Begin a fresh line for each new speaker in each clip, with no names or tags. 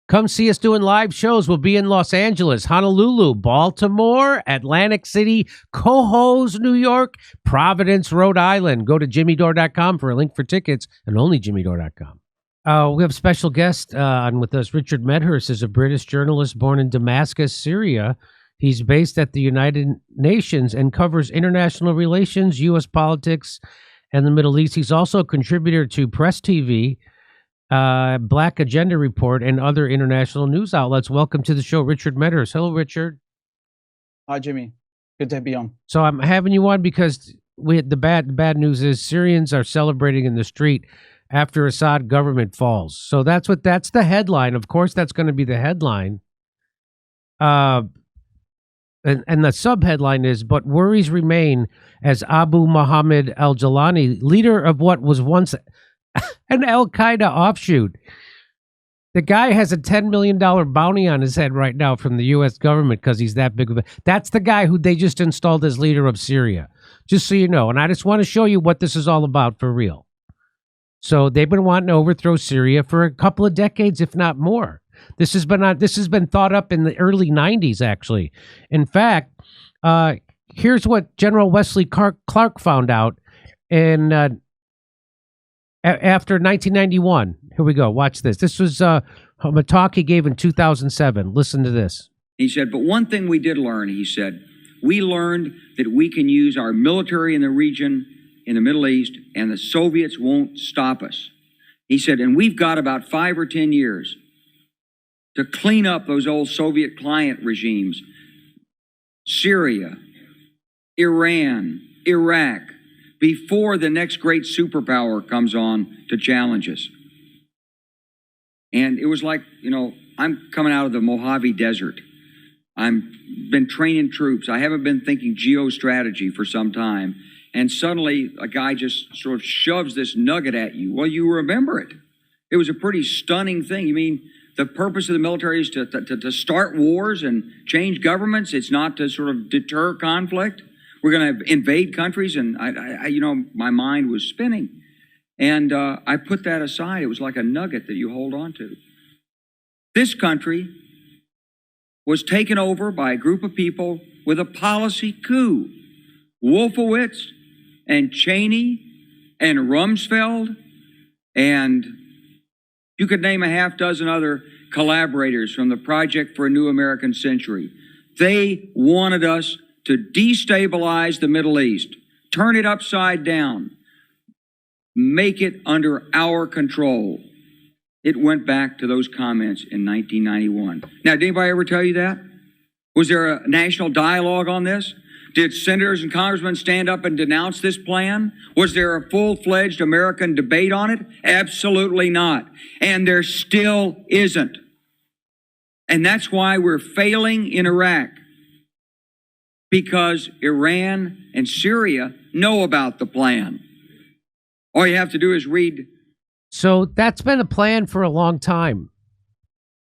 Come see us doing live shows. We'll be in Los Angeles, Honolulu, Baltimore, Atlantic City, Cohoes, New York, Providence, Rhode Island. Go to jimmydore.com for a link for tickets, and only jimmydore.com. We have a special guest on with us. Richard Medhurst is a British journalist born in Damascus, Syria. He's based at the United Nations and covers international relations, U.S. politics, and the Middle East. He's also a contributor to Press TV, Black Agenda Report, and other international news outlets. Welcome to the show, Richard Medhurst. Hello, Richard.
Hi, Jimmy. Good to be on.
So I'm having you on because the bad news is Syrians are celebrating in the street after Assad government falls. So that's the headline. Of course, that's going to be the headline. And the sub-headline is, but worries remain as Abu Muhammad al-Jilani, leader of what was once an al-Qaeda offshoot. The guy has a $10 million bounty on his head right now from the U.S. government because he's that big of a... That's the guy who they just installed as leader of Syria, just so you know. And I just want to show you what this is all about for real. So they've been wanting to overthrow Syria for a couple of decades, if not more. This has been thought up in the early 90s, actually. In fact, here's what General Wesley Clark found out after 1991. Here we go. Watch this. This was a talk he gave in 2007. Listen to this.
He said, but one thing we did learn, he said, we learned that we can use our military in the region, in the Middle East, and the Soviets won't stop us. He said, and we've got about 5 or 10 years to clean up those old Soviet client regimes, Syria, Iran, Iraq, before the next great superpower comes on to challenge us. And it was like, I'm coming out of the Mojave Desert. I've been training troops. I haven't been thinking geostrategy for some time. And suddenly a guy just sort of shoves this nugget at you. Well, you remember it. It was a pretty stunning thing. You mean, the purpose of the military is to start wars and change governments. It's not to sort of deter conflict. We're going to invade countries, and my mind was spinning, and I put that aside. It was like a nugget that you hold on to. This country was taken over by a group of people with a policy coup. Wolfowitz and Cheney and Rumsfeld and you could name a half dozen other collaborators from the Project for a New American Century. They wanted us to destabilize the Middle East, turn it upside down, make it under our control. It went back to those comments in 1991. Now, did anybody ever tell you that? Was there a national dialogue on this? Did senators and congressmen stand up and denounce this plan? Was there a full-fledged American debate on it? Absolutely not. And there still isn't. And that's why we're failing in Iraq. Because Iran and Syria know about the plan. All you have to do is read.
So that's been a plan for a long time.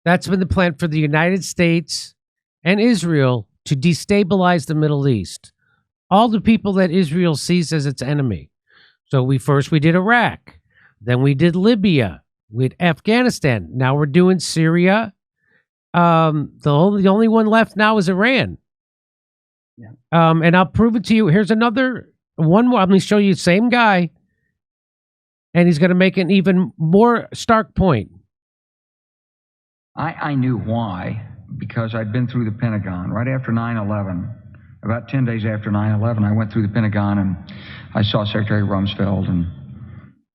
That's been the plan for the United States and Israel to destabilize the Middle East, all the people that Israel sees as its enemy. So we did Iraq, then we did Libya, we did Afghanistan, now we're doing Syria. The only one left now is Iran. Yeah. And I'll prove it to you. Here's one more. I'm going to show you the same guy, and he's going to make an even more stark point.
I knew why. Because I'd been through the Pentagon right after 9/11. About 10 days after 9/11, I went through the Pentagon and I saw Secretary Rumsfeld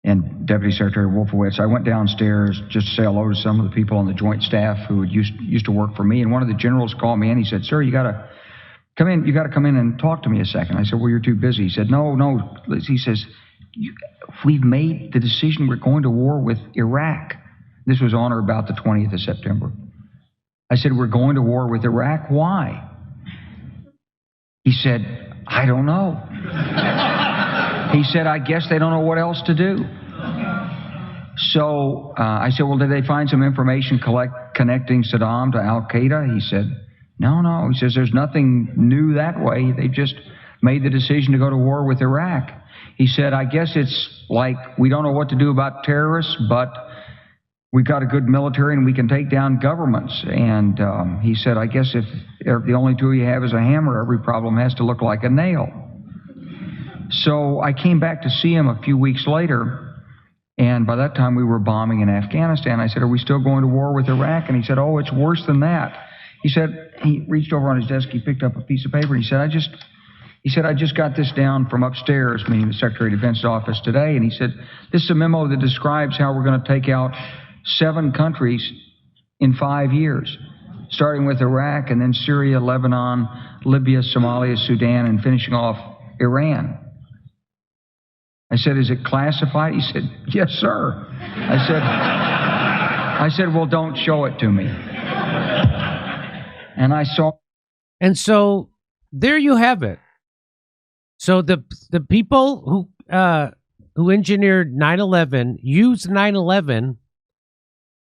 and Deputy Secretary Wolfowitz. I went downstairs just to say hello to some of the people on the Joint Staff who used to work for me. And one of the generals called me in. He said, "Sir, you got to come in. You got to come in and talk to me a second." I said, "Well, you're too busy." He said, "No." He says, "We've made the decision. We're going to war with Iraq." This was on or about the 20th of September. I said, "We're going to war with Iraq. Why?" He said, "I don't know." He said, "I guess they don't know what else to do." So I said, "Well, did they find some information connecting Saddam to Al-Qaeda?" He said, No. He says, "There's nothing new that way. They just made the decision to go to war with Iraq." He said, "I guess it's like we don't know what to do about terrorists, but we got a good military and we can take down governments. And he said, I guess if the only tool you have is a hammer, every problem has to look like a nail. So I came back to see him a few weeks later, and by that time we were bombing in Afghanistan. I said, are we still going to war with Iraq? And he said, oh, it's worse than that. He said, he reached over on his desk, he picked up a piece of paper, and he said, I just got this down from upstairs, meaning the Secretary of Defense's office today, and he said, this is a memo that describes how we're going to take out 7 countries in 5 years, starting with Iraq and then Syria, Lebanon, Libya, Somalia, Sudan, and finishing off Iran. I said, is it classified? He said, yes, sir. I said, well, don't show it to me. And I saw.
And so there you have it. So the people who engineered 9/11 used 9/11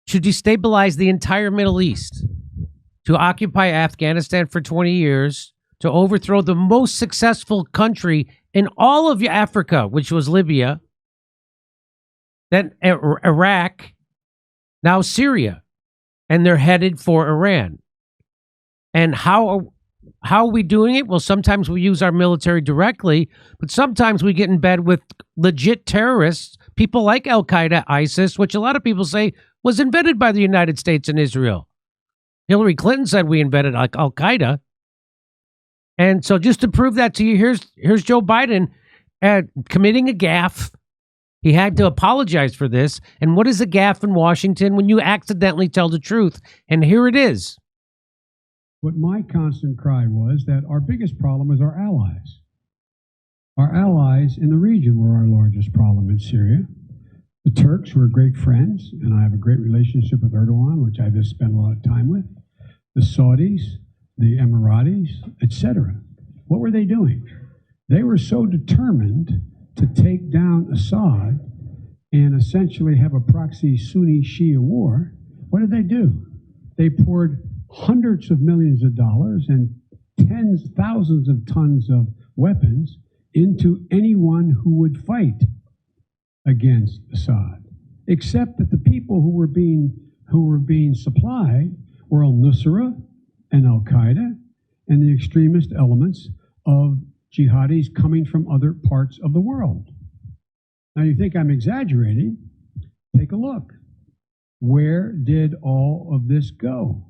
to destabilize the entire Middle East, to occupy Afghanistan for 20 years, to overthrow the most successful country in all of Africa, which was Libya, then Iraq, now Syria, and they're headed for Iran. And how are we doing it? Well, sometimes we use our military directly, but sometimes we get in bed with legit terrorists, people like Al-Qaeda, ISIS, which a lot of people say was invented by the United States and Israel. Hillary Clinton said we invented Al-Qaeda. And so just to prove that to you, here's Joe Biden committing a gaffe. He had to apologize for this. And what is a gaffe in Washington? When you accidentally tell the truth. And here it is.
What my constant cry was that our biggest problem is our allies. Our allies in the region were our largest problem in Syria. The Turks were great friends, and I have a great relationship with Erdogan, which I just spent a lot of time with. The Saudis, the Emiratis, etc. What were they doing? They were so determined to take down Assad and essentially have a proxy Sunni-Shia war. What did they do? They poured hundreds of millions of dollars and tens, thousands of tons of weapons into anyone who would fight against Assad, except that the people who were being supplied were al-Nusra and Al-Qaeda and the extremist elements of jihadis coming from other parts of the world. Now you think I'm exaggerating? Take a look. Where did all of this go?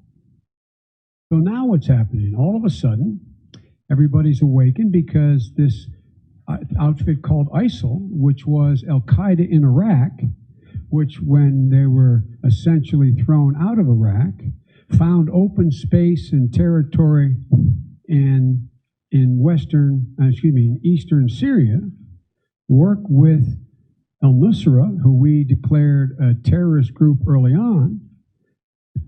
So now what's happening? All of a sudden, everybody's awakened because this outfit called ISIL, which was Al-Qaeda in Iraq, which when they were essentially thrown out of Iraq, found open space and territory in eastern Syria, worked with al-Nusra, who we declared a terrorist group early on,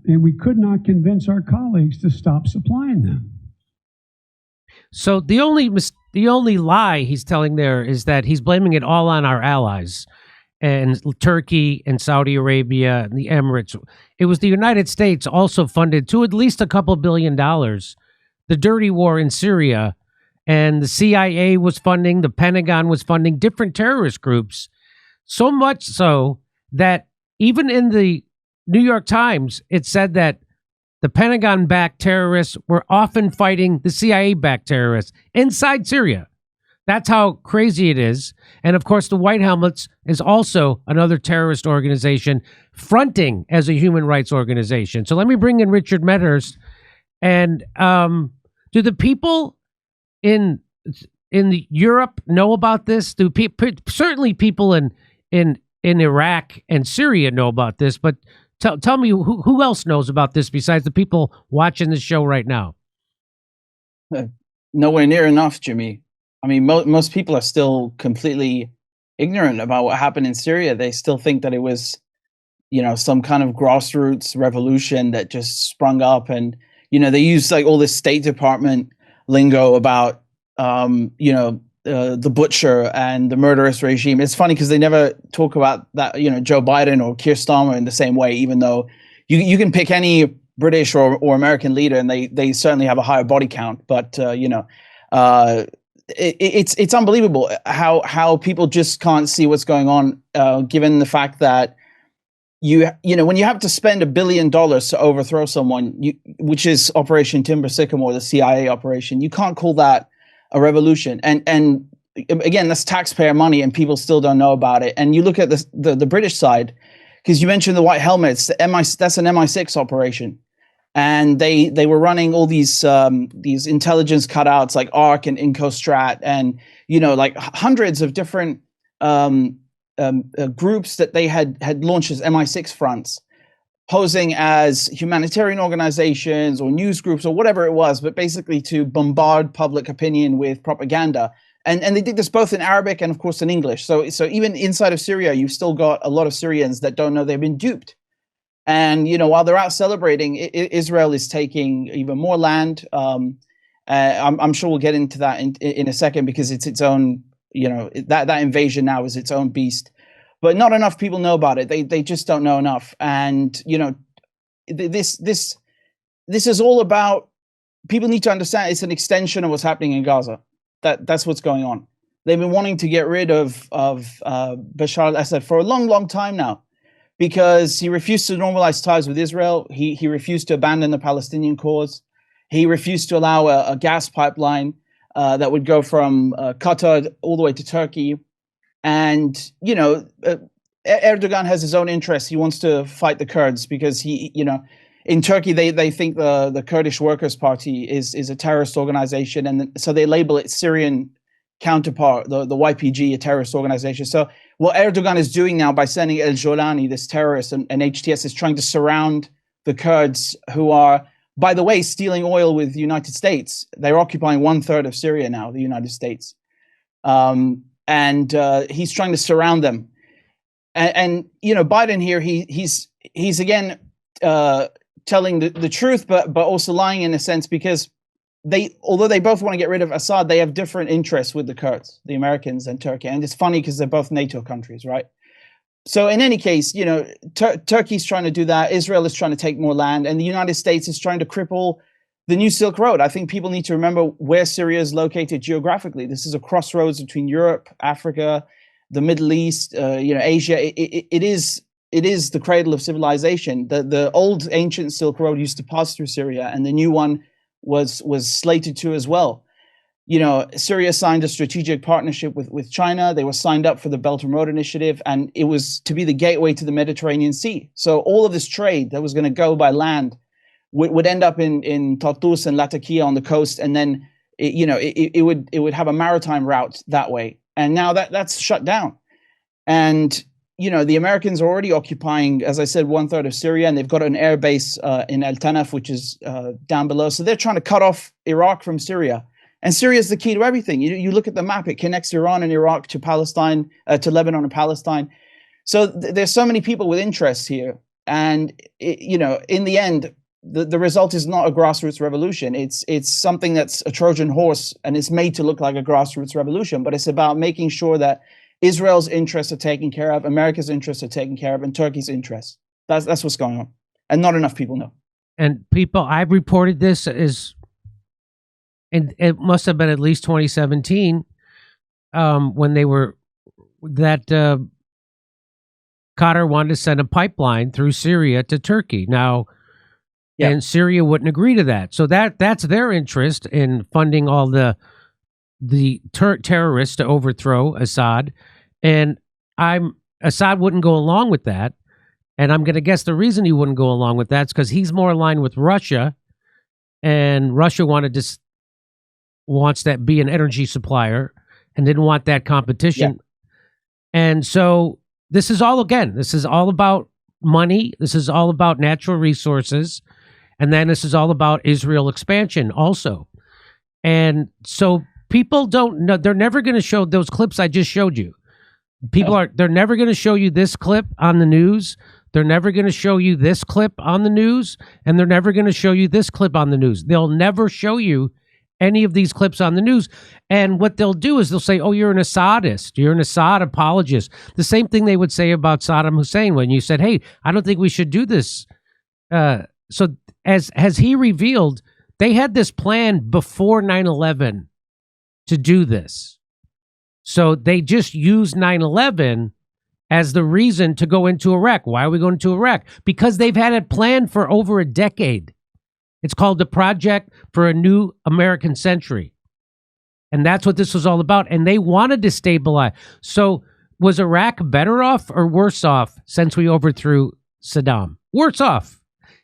and we could not convince our colleagues to stop supplying them.
So the only lie he's telling there is that he's blaming it all on our allies and Turkey and Saudi Arabia and the Emirates. It was the United States also funded to at least a couple $2 billion the dirty war in Syria, and the CIA was funding, the Pentagon was funding different terrorist groups, so much so that even in the New York Times, it said that the Pentagon-backed terrorists were often fighting the CIA-backed terrorists inside Syria. That's how crazy it is. And of course, the White Helmets is also another terrorist organization fronting as a human rights organization. So let me bring in Richard Medhurst. And do the people in Europe know about this? Do certainly people in Iraq and Syria know about this? But tell me who else knows about this besides the people watching this show right now?
Nowhere near enough, Jimmy. I mean, most people are still completely ignorant about what happened in Syria. They still think that it was, some kind of grassroots revolution that just sprung up. And, they use like all this State Department lingo about, the butcher and the murderous regime. It's funny because they never talk about that, Joe Biden or Keir Starmer in the same way, even though you can pick any British or American leader and they certainly have a higher body count. But, it's unbelievable how people just can't see what's going on, given the fact that you know, when you have to spend $1 billion to overthrow someone, which is Operation Timber Sycamore, the CIA operation, you can't call that a revolution. And again, that's taxpayer money, and people still don't know about it. And you look at the British side, because you mentioned the white helmets. That's an MI6 operation, and they were running all these intelligence cutouts like ARC and Incostrat, and you know, like hundreds of different groups that they had launched as MI6 fronts, posing as humanitarian organizations or news groups or whatever it was, but basically to bombard public opinion with propaganda. And they did this both in Arabic and, of course, in English. So even inside of Syria, you've still got a lot of Syrians that don't know they've been duped. And, you know, while they're out celebrating, Israel is taking even more land. I'm sure we'll get into that in a second, because it's its own, you know, that invasion now is its own beast. But not enough people know about it. They just don't know enough. And, you know, this is all about, people need to understand it's an extension of what's happening in Gaza. That's what's going on. They've been wanting to get rid of Bashar al-Assad for a long, long time now, because he refused to normalize ties with Israel. He refused to abandon the Palestinian cause. He refused to allow a gas pipeline that would go from Qatar all the way to Turkey. And, you know, Erdogan has his own interests. He wants to fight the Kurds because he, you know, in Turkey, they think the Kurdish Workers' Party is a terrorist organization. And so they label its Syrian counterpart, the YPG, a terrorist organization. So what Erdogan is doing now by sending El Jolani, this terrorist, and HTS is trying to surround the Kurds, who are, by the way, stealing oil with the United States. They're occupying 1/3 of Syria now, the United States. And he's trying to surround them. And you know, Biden here, he's again telling the truth, but also lying in a sense, because although they both want to get rid of Assad, they have different interests with the Kurds, the Americans and Turkey. And it's funny because they're both NATO countries, right? So in any case, you know, Turkey's trying to do that. Israel is trying to take more land, and the United States is trying to cripple the new Silk Road. I think people need to remember where Syria is located geographically. This is a crossroads between Europe, Africa, the Middle East, you know, Asia. It is the cradle of civilization. The old ancient Silk Road used to pass through Syria, and the new one was slated to as well. You know, Syria signed a strategic partnership with China. They were signed up for the Belt and Road Initiative, and it was to be the gateway to the Mediterranean Sea. So all of this trade that was going to go by land would end up in Tartus and Latakia on the coast, and then it would have a maritime route that way. And now that's shut down. And you know, the Americans are already occupying, as I said, 1/3 of Syria, and they've got an air base in El Tanaf, which is down below. So they're trying to cut off Iraq from Syria. And Syria is the key to everything. You look at the map; it connects Iran and Iraq to Palestine, to Lebanon and Palestine. So there's so many people with interests here, and you know, in the end, the result is not a grassroots revolution. It's something that's a Trojan horse, and it's made to look like a grassroots revolution. But it's about making sure that Israel's interests are taken care of, America's interests are taken care of, and Turkey's interests. That's what's going on, and not enough people know.
And people, I've reported this and it must have been at least 2017 when they were Qatar wanted to send a pipeline through Syria to Turkey. Now, yeah. And Syria wouldn't agree to that. So that's their interest in funding all the terrorists to overthrow Assad. And Assad wouldn't go along with that. And I'm going to guess the reason he wouldn't go along with that is because he's more aligned with Russia, and Russia wants that be an energy supplier and didn't want that competition. Yeah. And so this is all about money. This is all about natural resources. And then this is all about Israel expansion also. And so people don't know, they're never going to show those clips I just showed you. They're never going to show you this clip on the news. They're never going to show you this clip on the news. And they're never going to show you this clip on the news. They'll never show you any of these clips on the news. And what they'll do is they'll say, oh, you're an Assadist. You're an Assad apologist. The same thing they would say about Saddam Hussein when you said, hey, I don't think we should do this. So as he revealed, they had this plan before 9/11 to do this. So they just used 9/11 as the reason to go into Iraq. Why are we going to Iraq? Because they've had it planned for over a decade. It's called the Project for a New American Century. And that's what this was all about. And they wanted to destabilize. So was Iraq better off or worse off since we overthrew Saddam? Worse off.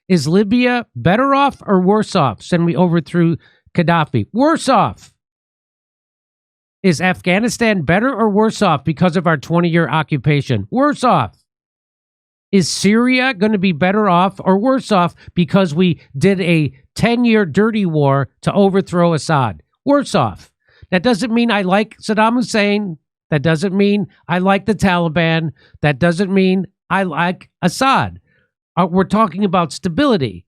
Is Libya better off or worse off since we overthrew Gaddafi? Worse off. Is Afghanistan better or worse off because of our 20-year occupation? Worse off. Is Syria going to be better off or worse off because we did a 10-year dirty war to overthrow Assad? Worse off. That doesn't mean I like Saddam Hussein. That doesn't mean I like the Taliban. That doesn't mean I like Assad. We're talking about stability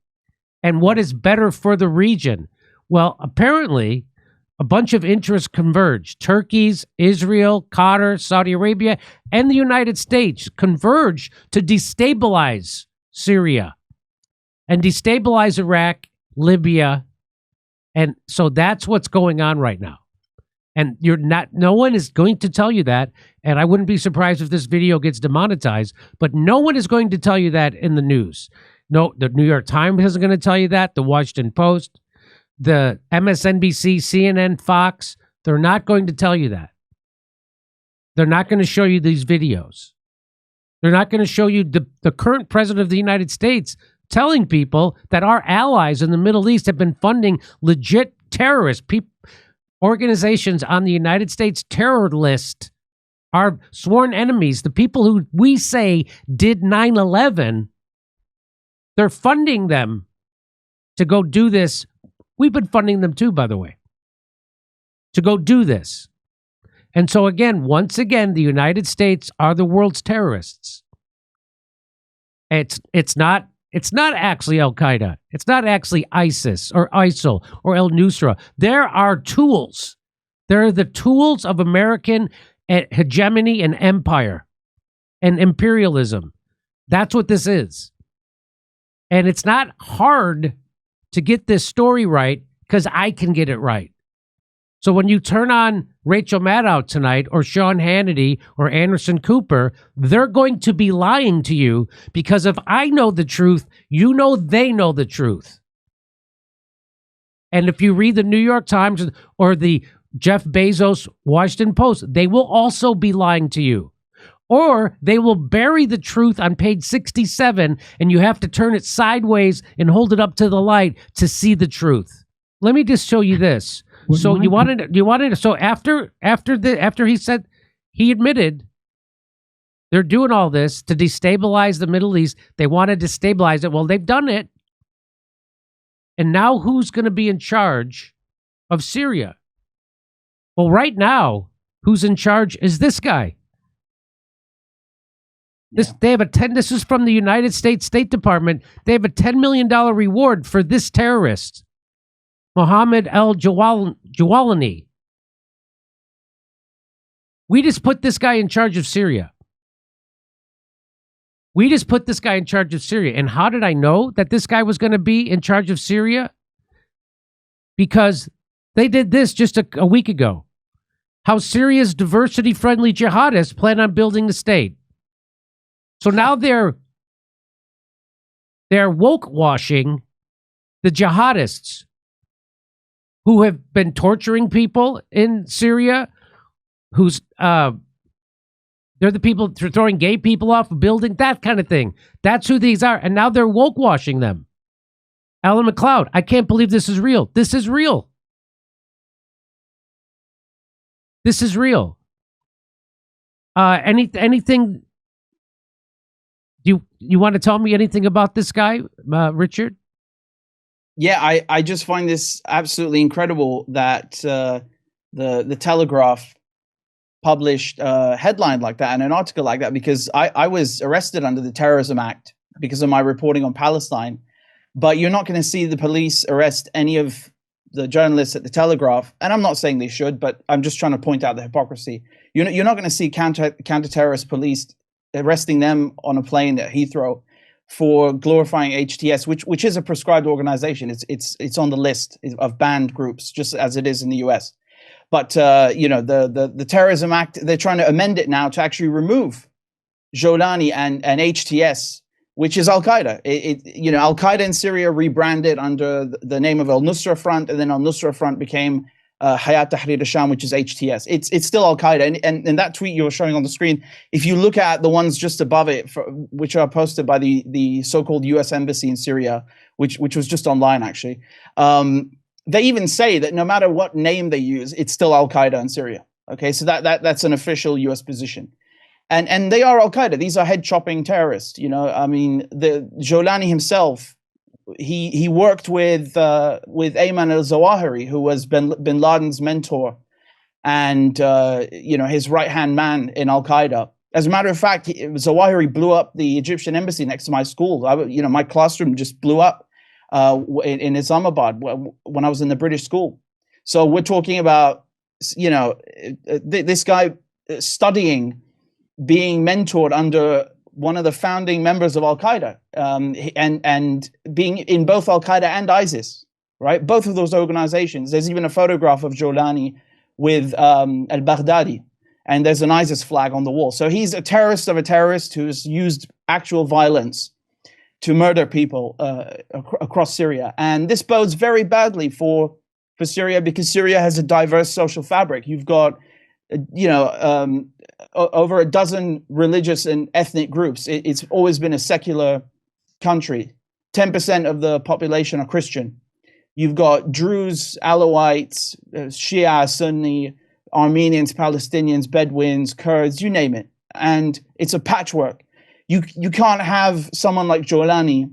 and what is better for the region. Well, apparently, a bunch of interests converge. Turkey's, Israel, Qatar, Saudi Arabia, and the United States converge to destabilize Syria and destabilize Iraq, Libya. And so that's what's going on right now. And no one is going to tell you that. And I wouldn't be surprised if this video gets demonetized, but no one is going to tell you that in the news. No, the New York Times isn't going to tell you that. The Washington Post, the MSNBC, CNN, Fox, they're not going to tell you that. They're not going to show you these videos. They're not going to show you the current president of the United States telling people that our allies in the Middle East have been funding legit terrorist organizations on the United States terror list, our sworn enemies, the people who we say did 9/11. They're funding them to go do this. We've been funding them too, by the way, to go do this. And so again, once again, the United States are the world's terrorists. It's not actually Al-Qaeda. It's not actually ISIS or ISIL or al-Nusra. There are tools. They're the tools of American hegemony and empire and imperialism. That's what this is. And it's not hard to get this story right because I can get it right. So when you turn on Rachel Maddow tonight or Sean Hannity or Anderson Cooper, they're going to be lying to you because if I know the truth, you know they know the truth. And if you read the New York Times or the Jeff Bezos Washington Post, they will also be lying to you. Or they will bury the truth on page 67 and you have to turn it sideways and hold it up to the light to see the truth. Let me just show you this. So you wanted so after he said, he admitted they're doing all this to destabilize the Middle East. They want to destabilize it. Well, they've done it. And now who's going to be in charge of Syria? Well, right now, who's in charge is this guy. This is from the United States State Department. They have a $10 million reward for this terrorist, Mohammed al-Jawlani. We just put this guy in charge of Syria. And how did I know that this guy was going to be in charge of Syria? Because they did this just a week ago. How Syria's diversity-friendly jihadists plan on building the state. So now they're woke washing the jihadists who have been torturing people in Syria, who's they're the people throwing gay people off a building, that kind of thing. That's who these are. And now they're woke washing them. Alan McLeod, I can't believe this is real. This is real. This is real. Anything? You want to tell me anything about this guy, Richard?
Yeah, I just find this absolutely incredible that the Telegraph published a headline like that and an article like that, because I was arrested under the Terrorism Act because of my reporting on Palestine. But you're not going to see the police arrest any of the journalists at the Telegraph. And I'm not saying they should, but I'm just trying to point out the hypocrisy. You're not going to see counter-terrorist police arresting them on a plane at Heathrow for glorifying HTS, which is a prescribed organization. It's on the list of banned groups, just as it is in the US. But the Terrorism Act, they're trying to amend it now to actually remove Jolani and HTS, which is Al Qaeda. Al Qaeda in Syria rebranded under the name of Al Nusra Front, and then Al Nusra Front became Hayat Tahrir al-Sham, which is HTS. It's still Al Qaeda, and that tweet you were showing on the screen, if you look at the ones just above it, which are posted by the so-called U.S. Embassy in Syria, which was just online actually, they even say that no matter what name they use, it's still Al Qaeda in Syria. Okay, so that's an official U.S. position. And they are Al Qaeda. These are head chopping terrorists. You know, I mean, the Jolani himself, he worked with Ayman al-Zawahiri, who was bin Laden's mentor, and his right hand man in Al Qaeda. As a matter of fact, Zawahiri blew up the Egyptian embassy next to my school. My classroom just blew up in Islamabad when I was in the British school. So we're talking about this guy studying, being mentored under one of the founding members of Al Qaeda, and being in both Al Qaeda and ISIS, right? Both of those organizations. There's even a photograph of Jolani with al-Baghdadi, and there's an ISIS flag on the wall. So he's a terrorist of a terrorist who's used actual violence to murder people across Syria. And this bodes very badly for Syria, because Syria has a diverse social fabric. You've got over a dozen religious and ethnic groups. It's always been a secular country. 10% of the population are Christian. You've got Druze, Alawites, Shia, Sunni, Armenians, Palestinians, Bedouins, Kurds, you name it. And it's a patchwork. You can't have someone like Jolani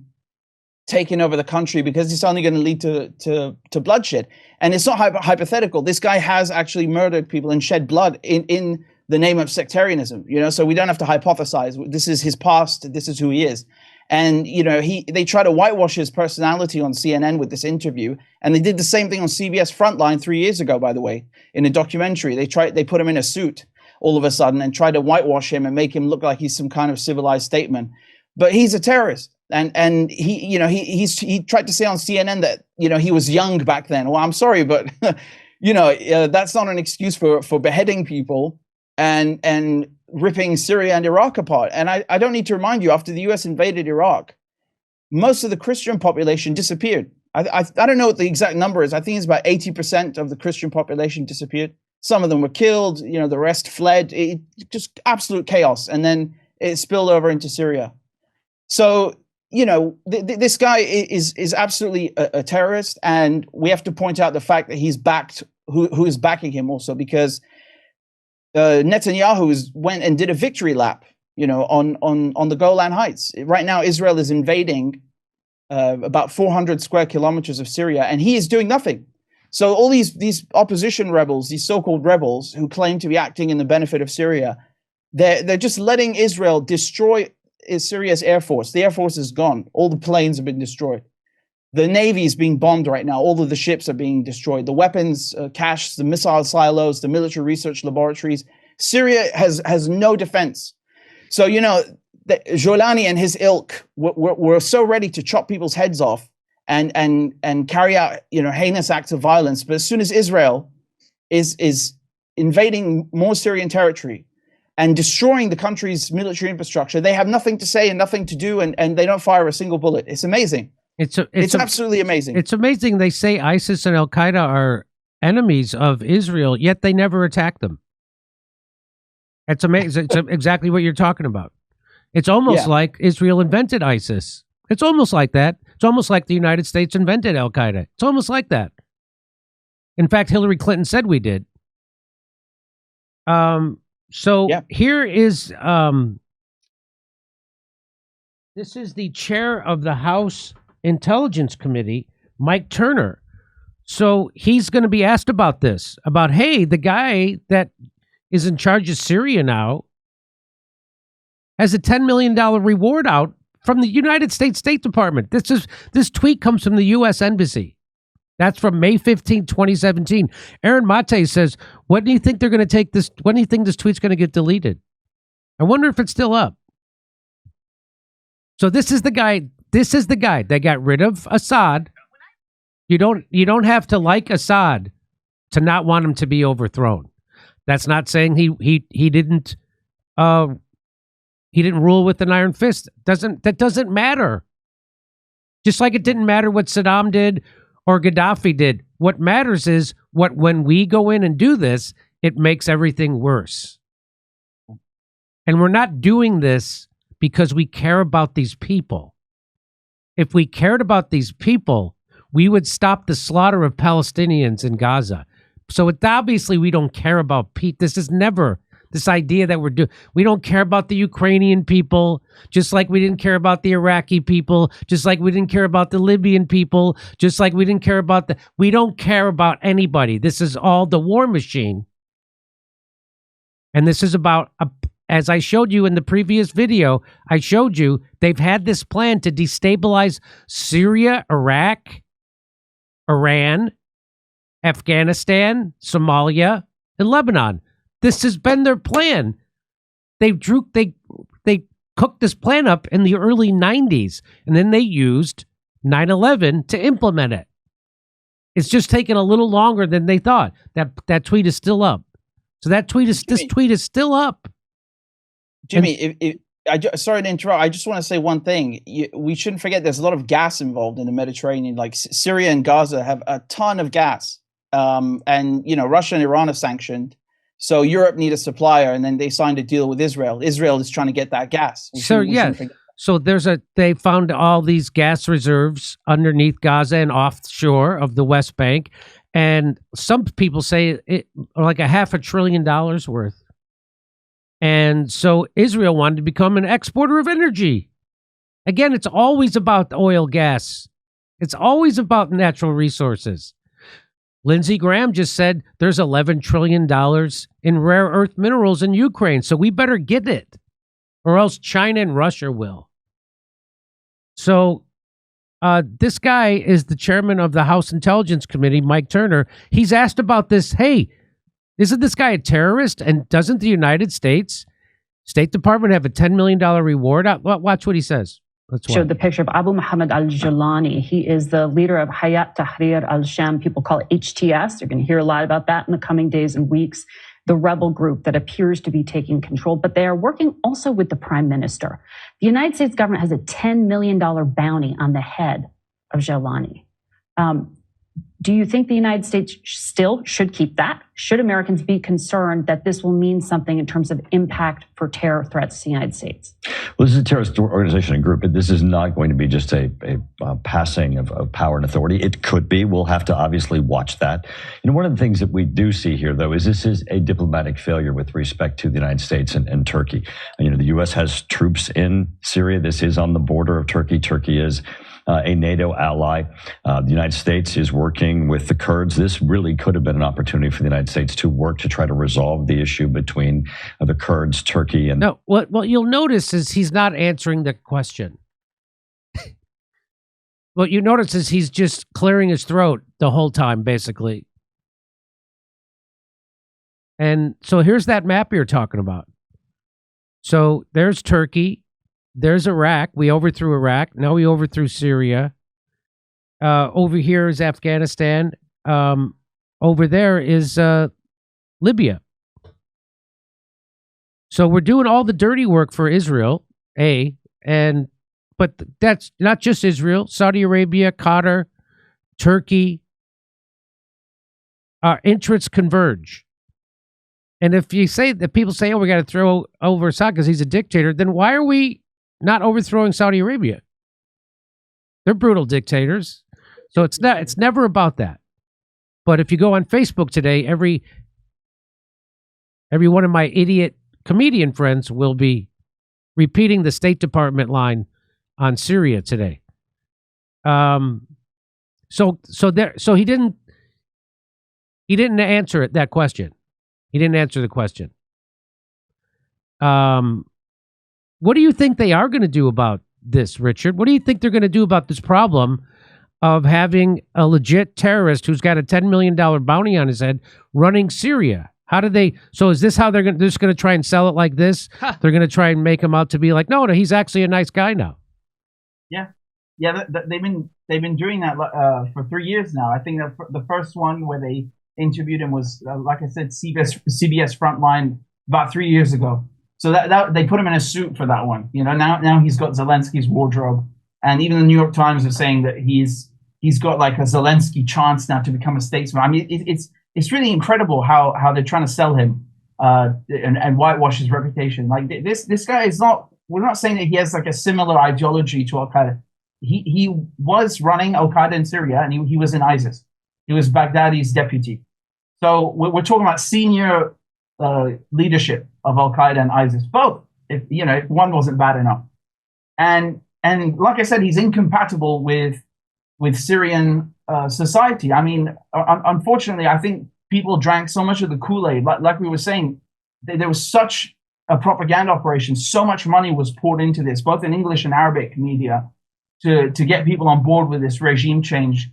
taking over the country, because it's only going to lead to bloodshed. And it's not hypothetical. This guy has actually murdered people and shed blood in the name of sectarianism, so we don't have to hypothesize. This is his past. This is who he is. And, they try to whitewash his personality on CNN with this interview. And they did the same thing on CBS Frontline 3 years ago, by the way, in a documentary. They put him in a suit all of a sudden and tried to whitewash him and make him look like he's some kind of civilized statesman. But he's a terrorist. And he tried to say on CNN that, he was young back then. Well, I'm sorry, but, that's not an excuse for beheading people and ripping Syria and Iraq apart. And I don't need to remind you, after the US invaded Iraq, most of the Christian population disappeared. I don't know what the exact number is. I think it's about 80% of the Christian population disappeared. Some of them were killed, the rest fled. Just absolute chaos. And then it spilled over into Syria. So, this guy is absolutely a terrorist, and we have to point out the fact that he's backed, who is backing him also, because Netanyahu went and did a victory lap, on the Golan Heights. Right now, Israel is invading about 400 square kilometers of Syria, and he is doing nothing. So all these opposition rebels, these so-called rebels who claim to be acting in the benefit of Syria, they're just letting Israel destroy Syria's air force. The air force is gone. All the planes have been destroyed. The Navy is being bombed right now. All of the ships are being destroyed. The weapons caches, the missile silos, the military research laboratories. Syria has no defense. So, Jolani and his ilk were so ready to chop people's heads off and carry out, heinous acts of violence. But as soon as Israel is invading more Syrian territory and destroying the country's military infrastructure, they have nothing to say and nothing to do, and they don't fire a single bullet. It's amazing. It's absolutely amazing.
It's amazing. They say ISIS and Al Qaeda are enemies of Israel, yet they never attack them. It's amazing. It's exactly what you're talking about. It's almost like Israel invented ISIS. It's almost like that. It's almost like the United States invented Al Qaeda. It's almost like that. In fact, Hillary Clinton said we did. Here is this is the chair of the House Intelligence Committee, Mike Turner. So he's going to be asked about this, about, hey, the guy that is in charge of Syria now has a $10 million reward out from the United States State Department. This tweet comes from the U.S. Embassy. That's from May 15, 2017. Aaron Mate says, when do you think they're going to take this? When do you think this tweet's going to get deleted? I wonder if it's still up. So this is the guy. This is the guy that got rid of Assad. You don't have to like Assad to not want him to be overthrown. That's not saying he didn't He didn't rule with an iron fist. That doesn't matter. Just like it didn't matter what Saddam did or Gaddafi did. What matters is when we go in and do this, it makes everything worse. And we're not doing this because we care about these people. If we cared about these people, we would stop the slaughter of Palestinians in Gaza. So obviously we don't care about Pete. This is never this idea that we don't care about the Ukrainian people, just like we didn't care about the Iraqi people, just like we didn't care about the Libyan people, just like we didn't care about we don't care about anybody. This is all the war machine. And this is about, as I showed you in the previous video, I showed you they've had this plan to destabilize Syria, Iraq, Iran, Afghanistan, Somalia, and Lebanon. This has been their plan. They cooked this plan up in the early 90s, and then they used 9/11 to implement it. It's just taken a little longer than they thought. That tweet is still up. So this tweet is still up.
Jimmy, sorry to interrupt. I just want to say one thing. We shouldn't forget there's a lot of gas involved in the Mediterranean. Like Syria and Gaza have a ton of gas. And, Russia and Iran are sanctioned. So Europe need a supplier, and then they signed a deal with Israel. Israel is trying to get that gas. So
they found all these gas reserves underneath Gaza and offshore of the West Bank. And some people say it like $500 billion worth. And so Israel wanted to become an exporter of energy. Again, it's always about oil, gas. It's always about natural resources. Lindsey Graham just said there's $11 trillion in rare earth minerals in Ukraine, so we better get it, or else China and Russia will. So this guy is the chairman of the House Intelligence Committee, Mike Turner. He's asked about this. Hey, isn't this guy a terrorist? And doesn't the United States State Department have a $10 million reward? Watch what he says.
Showed the picture of Abu Muhammad al-Jilani. He is the leader of Hayat Tahrir al-Sham. People call it HTS. You're going to hear a lot about that in the coming days and weeks. The rebel group that appears to be taking control, but they are working also with the prime minister. The United States government has a $10 million bounty on the head of Jilani. Do you think the United States still should keep that? Should Americans be concerned that this will mean something in terms of impact for terror threats to the United States?
Well, this is a terrorist organization and group, but this is not going to be just a passing of power and authority. It could be. We'll have to obviously watch that. One of the things that we do see here, though, is this is a diplomatic failure with respect to the United States and Turkey. The U.S. has troops in Syria. This is on the border of Turkey. Turkey is a NATO ally. The United States is working with the Kurds. This really could have been an opportunity for the United States to work to try to resolve the issue between the Kurds, Turkey, and...
No, what you'll notice is he's not answering the question. What you notice is he's just clearing his throat the whole time, basically. And so here's that map you're talking about. So there's Turkey. There's Iraq. We overthrew Iraq. Now we overthrew Syria. Over here is Afghanistan. Over there is Libya. So we're doing all the dirty work for Israel, but that's not just Israel. Saudi Arabia, Qatar, Turkey. Our interests converge. And if you say that people say, "Oh, we got to throw over Assad because he's a dictator," then why are we not overthrowing Saudi Arabia? They're brutal dictators. So it's never about that. But if you go on Facebook today, every one of my idiot comedian friends will be repeating the State Department line on Syria today. So he didn't answer that question. He didn't answer the question. What do you think they are going to do about this, Richard? What do you think they're going to do about this problem of having a legit terrorist who's got a $10 million bounty on his head running Syria? How do they? So is this how they're just going to try and sell it like this? They're going to try and make him out to be like, no, he's actually a nice guy now.
Yeah. They've been doing that for 3 years now. I think that the first one where they interviewed him was, like I said, CBS Frontline about 3 years ago. So that they put him in a suit for that one. Now he's got Zelensky's wardrobe, and even the New York Times are saying that he's got like a Zelensky chance now to become a statesman. I mean, it's really incredible how they're trying to sell him and whitewash his reputation. Like this guy is not. We're not saying that he has like a similar ideology to Al Qaeda. He was running Al Qaeda in Syria, and he was in ISIS. He was Baghdadi's deputy. So we're talking about senior leadership of Al Qaeda and ISIS, both. If one wasn't bad enough, and like I said, he's incompatible with Syrian society. I mean, unfortunately, I think people drank so much of the Kool-Aid. Like we were saying, there was such a propaganda operation. So much money was poured into this, both in English and Arabic media, to get people on board with this regime change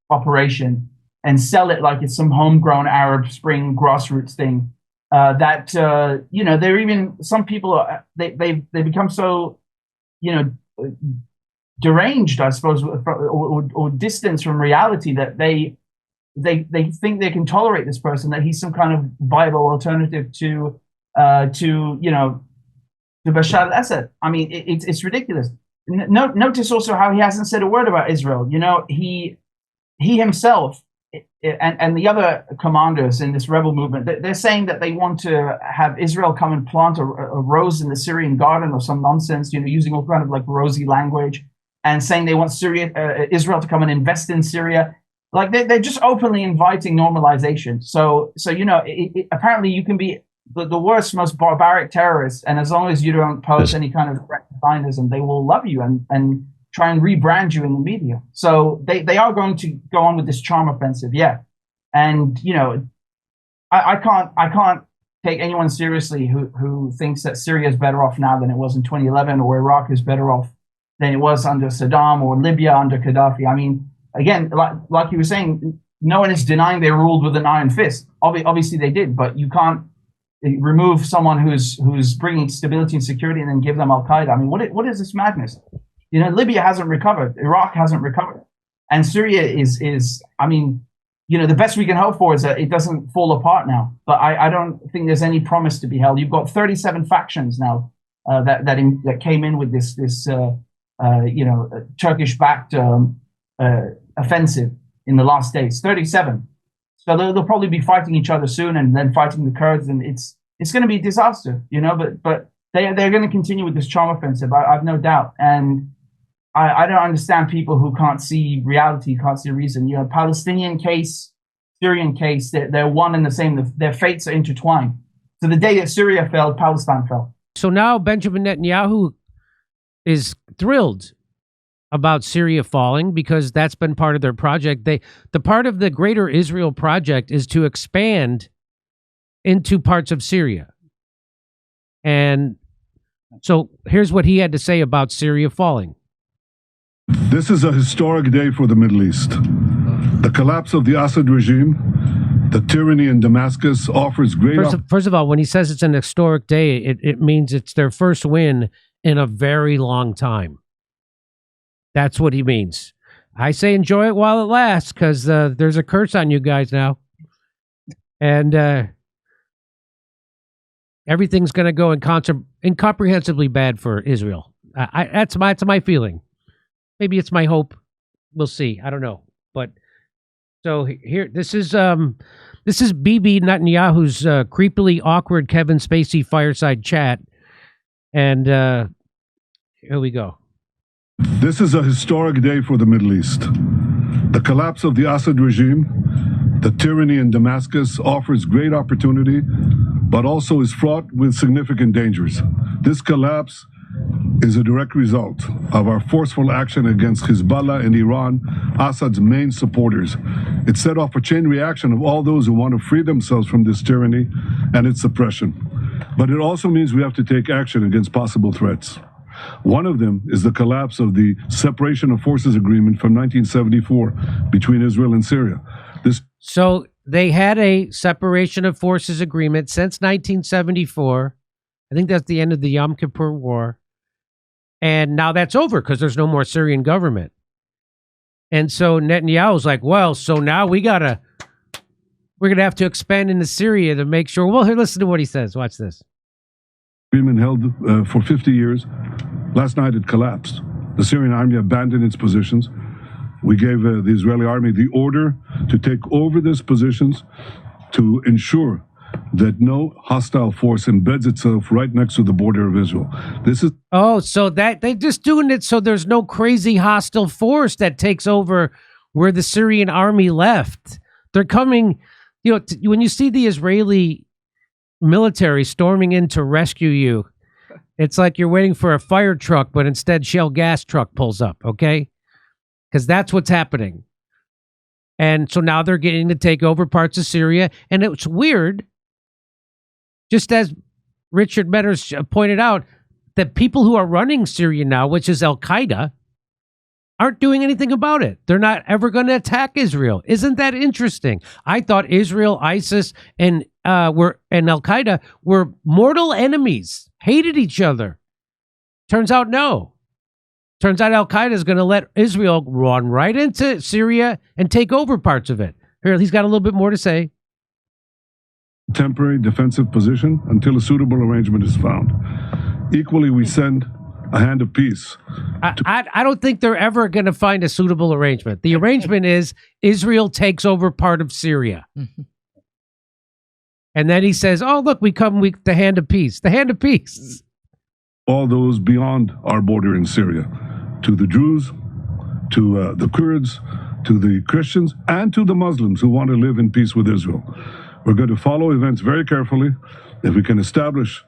operation and sell it like it's some homegrown Arab Spring grassroots thing. They're even some people they become so deranged, I suppose, or distanced from reality that they think they can tolerate this person, that he's some kind of viable alternative to Bashar al-Assad. I mean, it's ridiculous. Notice also how he hasn't said a word about Israel. He himself and the other commanders in this rebel movement, they're saying that they want to have Israel come and plant a rose in the Syrian garden or some nonsense, using all kind of like rosy language, and saying they want Israel to come and invest in Syria. Like they're just openly inviting normalization. So apparently you can be the worst, most barbaric terrorist, and as long as you don't pose any kind of threat to Zionism, they will love you and try and rebrand you in the media. So they are going to go on with this charm offensive, yeah. And I can't take anyone seriously who thinks that Syria is better off now than it was in 2011, or Iraq is better off than it was under Saddam, or Libya under Gaddafi. I mean, again, like you were saying, no one is denying they ruled with an iron fist. Obviously they did, but you can't remove someone who's bringing stability and security and then give them Al Qaeda. I mean, what is this madness? Libya hasn't recovered, Iraq hasn't recovered, and Syria is. I mean, the best we can hope for is that it doesn't fall apart now. But I don't think there's any promise to be held. You've got 37 factions now that came in with this Turkish-backed offensive in the last days. 37. So they'll probably be fighting each other soon, and then fighting the Kurds, and it's going to be a disaster, But they're going to continue with this charm offensive. I've no doubt, and I don't understand people who can't see reality, can't see reason. Palestinian case, Syrian case, they're one and the same. Their fates are intertwined. So the day that Syria fell, Palestine fell.
So now Benjamin Netanyahu is thrilled about Syria falling because that's been part of their project. The part of the greater Israel project is to expand into parts of Syria. And so here's what he had to say about Syria falling.
This is a historic day for the Middle East. The collapse of the Assad regime, the tyranny in Damascus offers great...
First of all, when he says it's an historic day, it means it's their first win in a very long time. That's what he means. I say enjoy it while it lasts, because there's a curse on you guys now. And everything's going to go incomprehensibly bad for Israel. That's my feeling. Maybe it's my hope. We'll see. I don't know. But so here, this is Bibi Netanyahu's creepily awkward Kevin Spacey fireside chat. And here we go.
This is a historic day for the Middle East. The collapse of the Assad regime, the tyranny in Damascus offers great opportunity, but also is fraught with significant dangers. This collapse is a direct result of our forceful action against Hezbollah and Iran, Assad's main supporters. It set off a chain reaction of all those who want to free themselves from this tyranny and its suppression. But it also means we have to take action against possible threats. One of them is the collapse of the Separation of Forces Agreement from 1974 between Israel and Syria.
So they had a Separation of Forces Agreement since 1974. I think that's the end of the Yom Kippur War. And now that's over because there's no more Syrian government. And so Netanyahu's like, well, so now we're going to have to expand into Syria to make sure. Well, here, listen to what he says. Watch this.
agreement held for 50 years. Last night it collapsed. The Syrian army abandoned its positions. We gave the Israeli army the order to take over these positions to ensure that no hostile force embeds itself right next to the border of Israel. This is
so that they're just doing it so there's no crazy hostile force that takes over where the Syrian army left. They're coming, when you see the Israeli military storming in to rescue you, it's like you're waiting for a fire truck, but instead Shell gas truck pulls up, okay? Because that's what's happening. And so now they're getting to take over parts of Syria. And it's weird, just as Richard Medhurst pointed out, that people who are running Syria now, which is Al-Qaeda, aren't doing anything about it. They're not ever going to attack Israel. Isn't that interesting? I thought Israel, ISIS, and Al-Qaeda were mortal enemies, hated each other. Turns out no. Turns out Al-Qaeda is going to let Israel run right into Syria and take over parts of it. Here, he's got a little bit more to say.
Temporary defensive position until a suitable arrangement is found. Equally, we send a hand of peace.
I don't think they're ever going to find a suitable arrangement. The arrangement is Israel takes over part of Syria. Mm-hmm. And then he says, oh, look, the hand of peace. The hand of peace.
All those beyond our border in Syria, to the Jews, to the Kurds, to the Christians, and to the Muslims who want to live in peace with Israel. We're going to follow events very carefully. If we can establish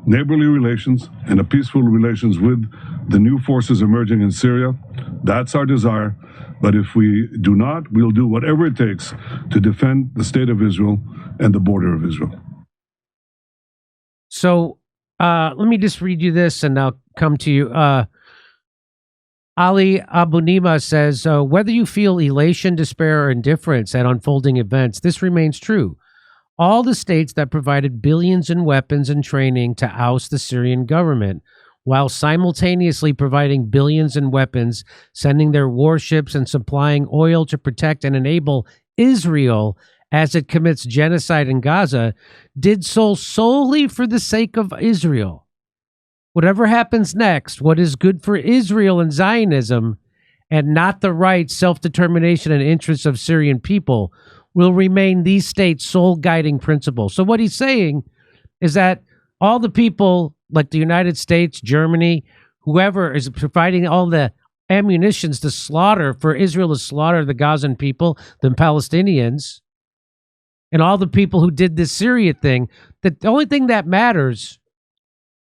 neighborly relations and a peaceful relations with the new forces emerging in Syria, that's our desire. But if we do not, we'll do whatever it takes to defend the state of Israel and the border of Israel.
So let me just read you this and I'll come to you. Ali Abunima says, whether you feel elation, despair, or indifference at unfolding events, this remains true. All the states that provided billions in weapons and training to oust the Syrian government, while simultaneously providing billions in weapons, sending their warships and supplying oil to protect and enable Israel as it commits genocide in Gaza, did so solely for the sake of Israel. Whatever happens next, what is good for Israel and Zionism, and not the rights, self-determination, and interests of Syrian people, will remain these states' sole guiding principle. So what he's saying is that all the people, like the United States, Germany, whoever is providing all the ammunitions to slaughter, for Israel to slaughter the Gazan people, the Palestinians, and all the people who did this Syria thing, that the only thing that matters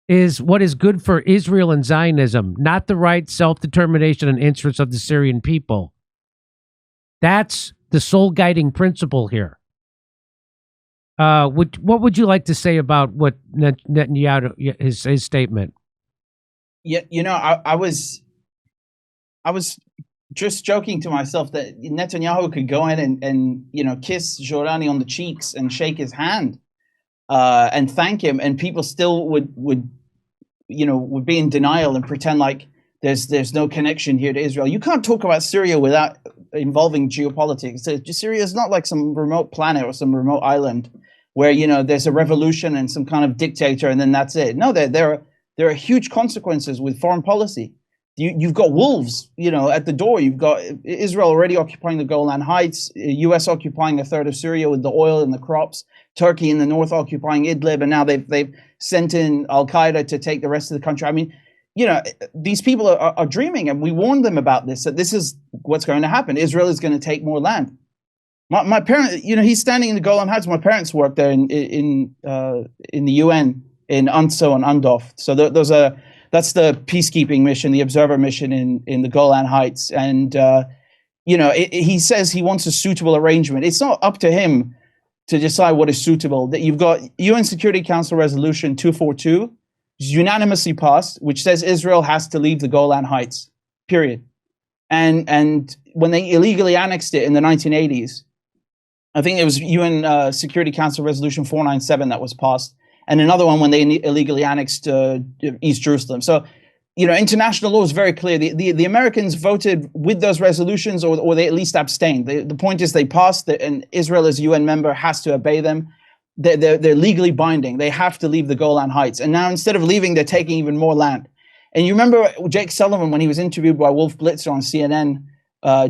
is what is good for Israel and Zionism, not the rights, self-determination, and interests of the Syrian people. That's the sole guiding principle here. What would you like to say about what Netanyahu, his statement?
Yeah, I was just joking to myself that Netanyahu could go in and kiss Jorani on the cheeks and shake his hand and thank him, and people still would be in denial and pretend like there's no connection here to Israel. You can't talk about Syria without involving geopolitics. Syria is not like some remote planet or some remote island where there's a revolution and some kind of dictator and then that's it. No, there are huge consequences with foreign policy. You've got wolves, at the door. You've got Israel already occupying the Golan Heights, U.S. occupying a third of Syria with the oil and the crops, Turkey in the north occupying Idlib, and now they've sent in Al-Qaeda to take the rest of the country. I mean, these people are dreaming, and we warned them about this, that this is what's going to happen. Israel is going to take more land. My parents, he's standing in the Golan Heights. My parents work there in the UN in UNSO and UNDOF. So that's the peacekeeping mission, the observer mission in the Golan Heights. And, he says he wants a suitable arrangement. It's not up to him to decide what is suitable. That you've got UN Security Council Resolution 242, unanimously passed, which says Israel has to leave the Golan Heights, period. And when they illegally annexed it in the 1980s, I think it was UN Security Council Resolution 497 that was passed, and another one when they illegally annexed East Jerusalem. So, international law is very clear. The Americans voted with those resolutions, or they at least abstained. The point is they passed it, and Israel as UN member has to obey them. they're legally binding. They have to leave the Golan Heights. And now instead of leaving, they're taking even more land. And you remember Jake Sullivan, when he was interviewed by Wolf Blitzer on CNN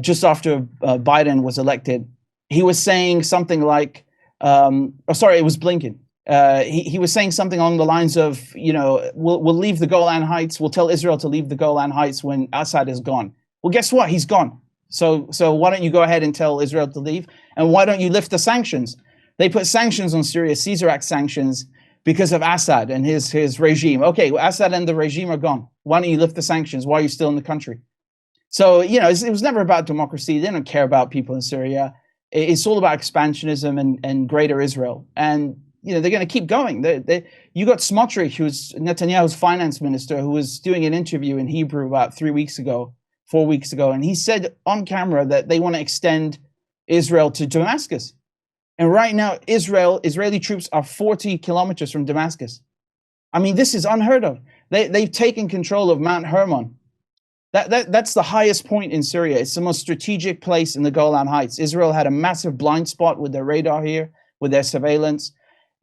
just after Biden was elected, he was saying something like, it was Blinken. He was saying something along the lines of, we'll leave the Golan Heights. We'll tell Israel to leave the Golan Heights when Assad is gone. Well, guess what? He's gone. So why don't you go ahead and tell Israel to leave? And why don't you lift the sanctions? They put sanctions on Syria, Caesar Act sanctions, because of Assad and his regime. Okay, well, Assad and the regime are gone. Why don't you lift the sanctions? Why are you still in the country? So, it was never about democracy. They don't care about people in Syria. It's all about expansionism and greater Israel. And, they're going to keep going. You got Smotrich, who's Netanyahu's finance minister, who was doing an interview in Hebrew about 4 weeks ago, and he said on camera that they want to extend Israel to Damascus. And right now, Israeli troops are 40 kilometers from Damascus. I mean, this is unheard of. They've taken control of Mount Hermon. That's the highest point in Syria. It's the most strategic place in the Golan Heights. Israel had a massive blind spot with their radar here, with their surveillance.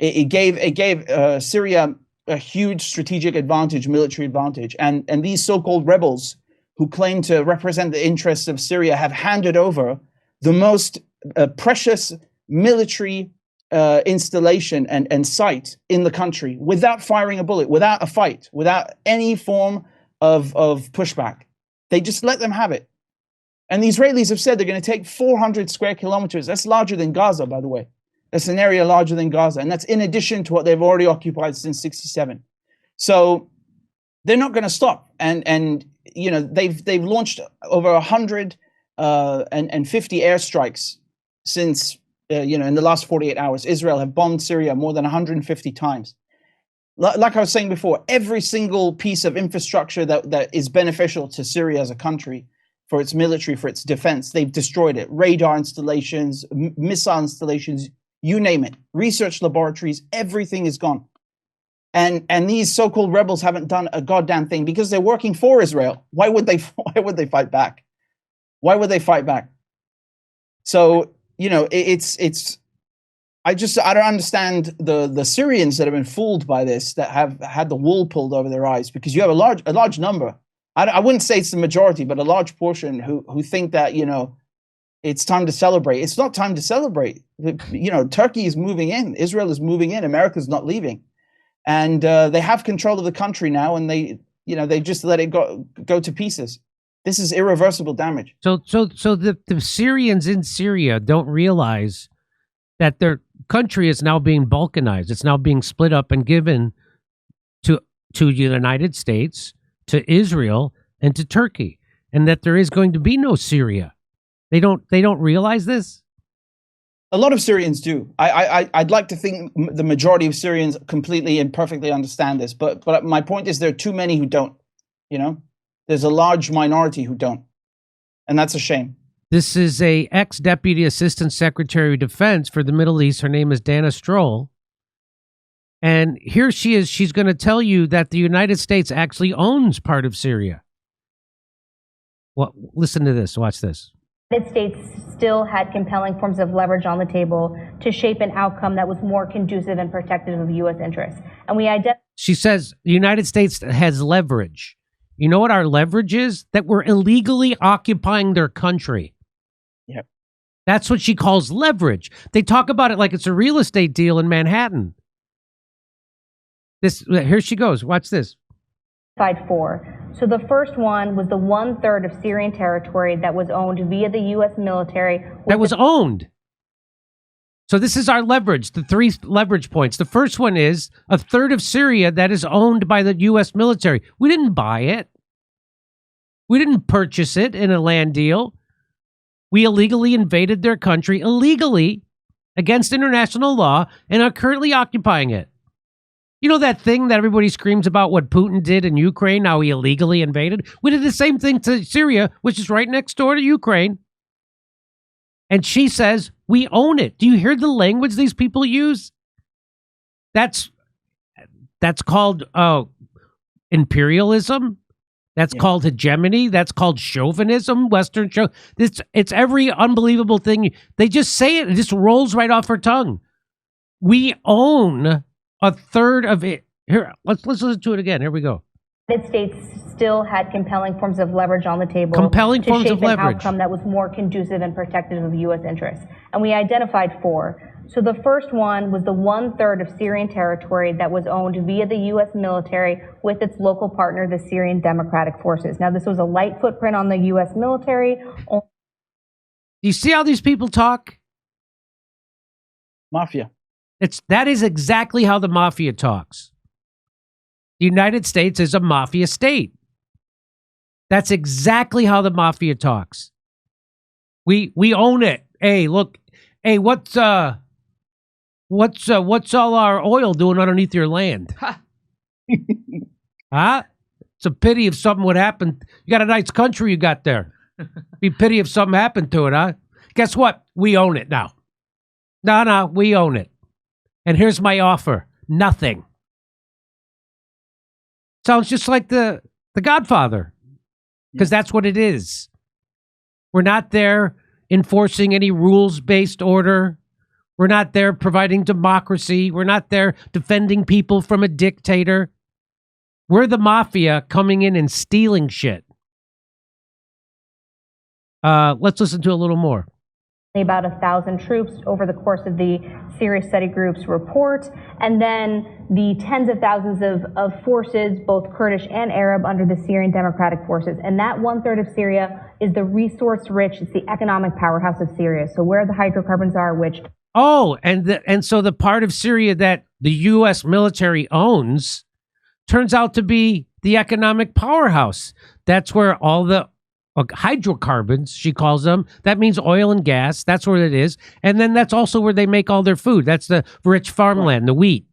It gave Syria a huge strategic advantage, military advantage. And these so-called rebels who claim to represent the interests of Syria have handed over the most precious military installation and site in the country without firing a bullet, without a fight, without any form of pushback. They just let them have it. And the Israelis have said they're going to take 400 square kilometers. That's larger than Gaza, by the way. That's an area larger than Gaza. And that's in addition to what they've already occupied since 1967. So they're not going to stop. And they've launched over 150 airstrikes since, in the last 48 hours. Israel have bombed Syria more than 150 times. Like I was saying before, every single piece of infrastructure that is beneficial to Syria as a country, for its military, for its defense, they've destroyed it. Radar installations, missile installations, you name it. Research laboratories, everything is gone. And these so-called rebels haven't done a goddamn thing because they're working for Israel. Why would they fight back? Why would they fight back? So, I don't understand the Syrians that have been fooled by this, that have had the wool pulled over their eyes, because you have a large number. I wouldn't say it's the majority, but a large portion who think that, it's time to celebrate. It's not time to celebrate. Turkey is moving in. Israel is moving in. America's not leaving. And they have control of the country now, and they just let it go to pieces. This is irreversible damage. So the Syrians in Syria don't realize that their country is now being balkanized. It's now being split up and given to the United States, to Israel, and to Turkey, and that there is going to be no Syria. They don't realize this. A lot of Syrians do. I'd like to think the majority of Syrians completely and perfectly understand this, but my point is there are too many who don't. There's a large minority who don't, and that's a shame.
This is a ex-Deputy Assistant Secretary of Defense for the Middle East. Her name is Dana Stroll. And here she is. She's going to tell you that the United States actually owns part of Syria. Well, listen to this. Watch this.
The United States still had compelling forms of leverage on the table to shape an outcome that was more conducive and protective of U.S. interests. And
she says the United States has leverage. You know what our leverage is? That we're illegally occupying their country.
Yep.
That's what she calls leverage. They talk about it like it's a real estate deal in Manhattan. Here she goes. Watch this.
So the first one was the 1/3 of Syrian territory that was owned via the U.S. military.
That was owned. So this is our leverage, the 3 leverage points. The first one is 1/3 of Syria that is owned by the U.S. military. We didn't buy it. We didn't purchase it in a land deal. We illegally invaded their country, illegally, against international law, and are currently occupying it. You know that thing that everybody screams about what Putin did in Ukraine, how he illegally invaded? We did the same thing to Syria, which is right next door to Ukraine. And she says, we own it. Do you hear the language these people use? That's called imperialism. That's called hegemony. That's called chauvinism, Western show. It's every unbelievable thing. They just say it. It just rolls right off her tongue. We own a third of it. Here, let's listen to it again. Here we go.
The United States still had compelling forms of leverage on the table
Compelling
to
forms
shape
of
an
leverage.
outcome that was more conducive and protective of U.S. interests. And we identified 4. So the first one was the 1/3 of Syrian territory that was owned via the U.S. military with its local partner, the Syrian Democratic Forces. Now, this was a light footprint on the U.S. military.
Do you see how these people talk?
Mafia.
That is exactly how the mafia talks. The United States is a mafia state. That's exactly how the mafia talks. We own it. Hey, look. Hey, what's all our oil doing underneath your land? Huh? It's a pity if something would happen. You got a nice country you got there. Be pity if something happened to it, huh? Guess what? We own it now. No, we own it. And here's my offer. Nothing. Sounds just like the Godfather. Because that's what it is. We're not there enforcing any rules-based order. We're not there providing democracy. We're not there defending people from a dictator. We're the mafia coming in and stealing shit. Let's listen to a little more.
About 1,000 troops over the course of the Syria Study Group's report, and then the tens of thousands of forces, both Kurdish and Arab, under the Syrian Democratic Forces. And that 1/3 of Syria is the resource-rich, it's the economic powerhouse of Syria. So where the hydrocarbons are, which...
Oh, and so the part of Syria that the U.S. military owns turns out to be the economic powerhouse. That's where all the hydrocarbons, she calls them. That means oil and gas. That's where it is. And then that's also where they make all their food. That's the rich farmland, the wheat.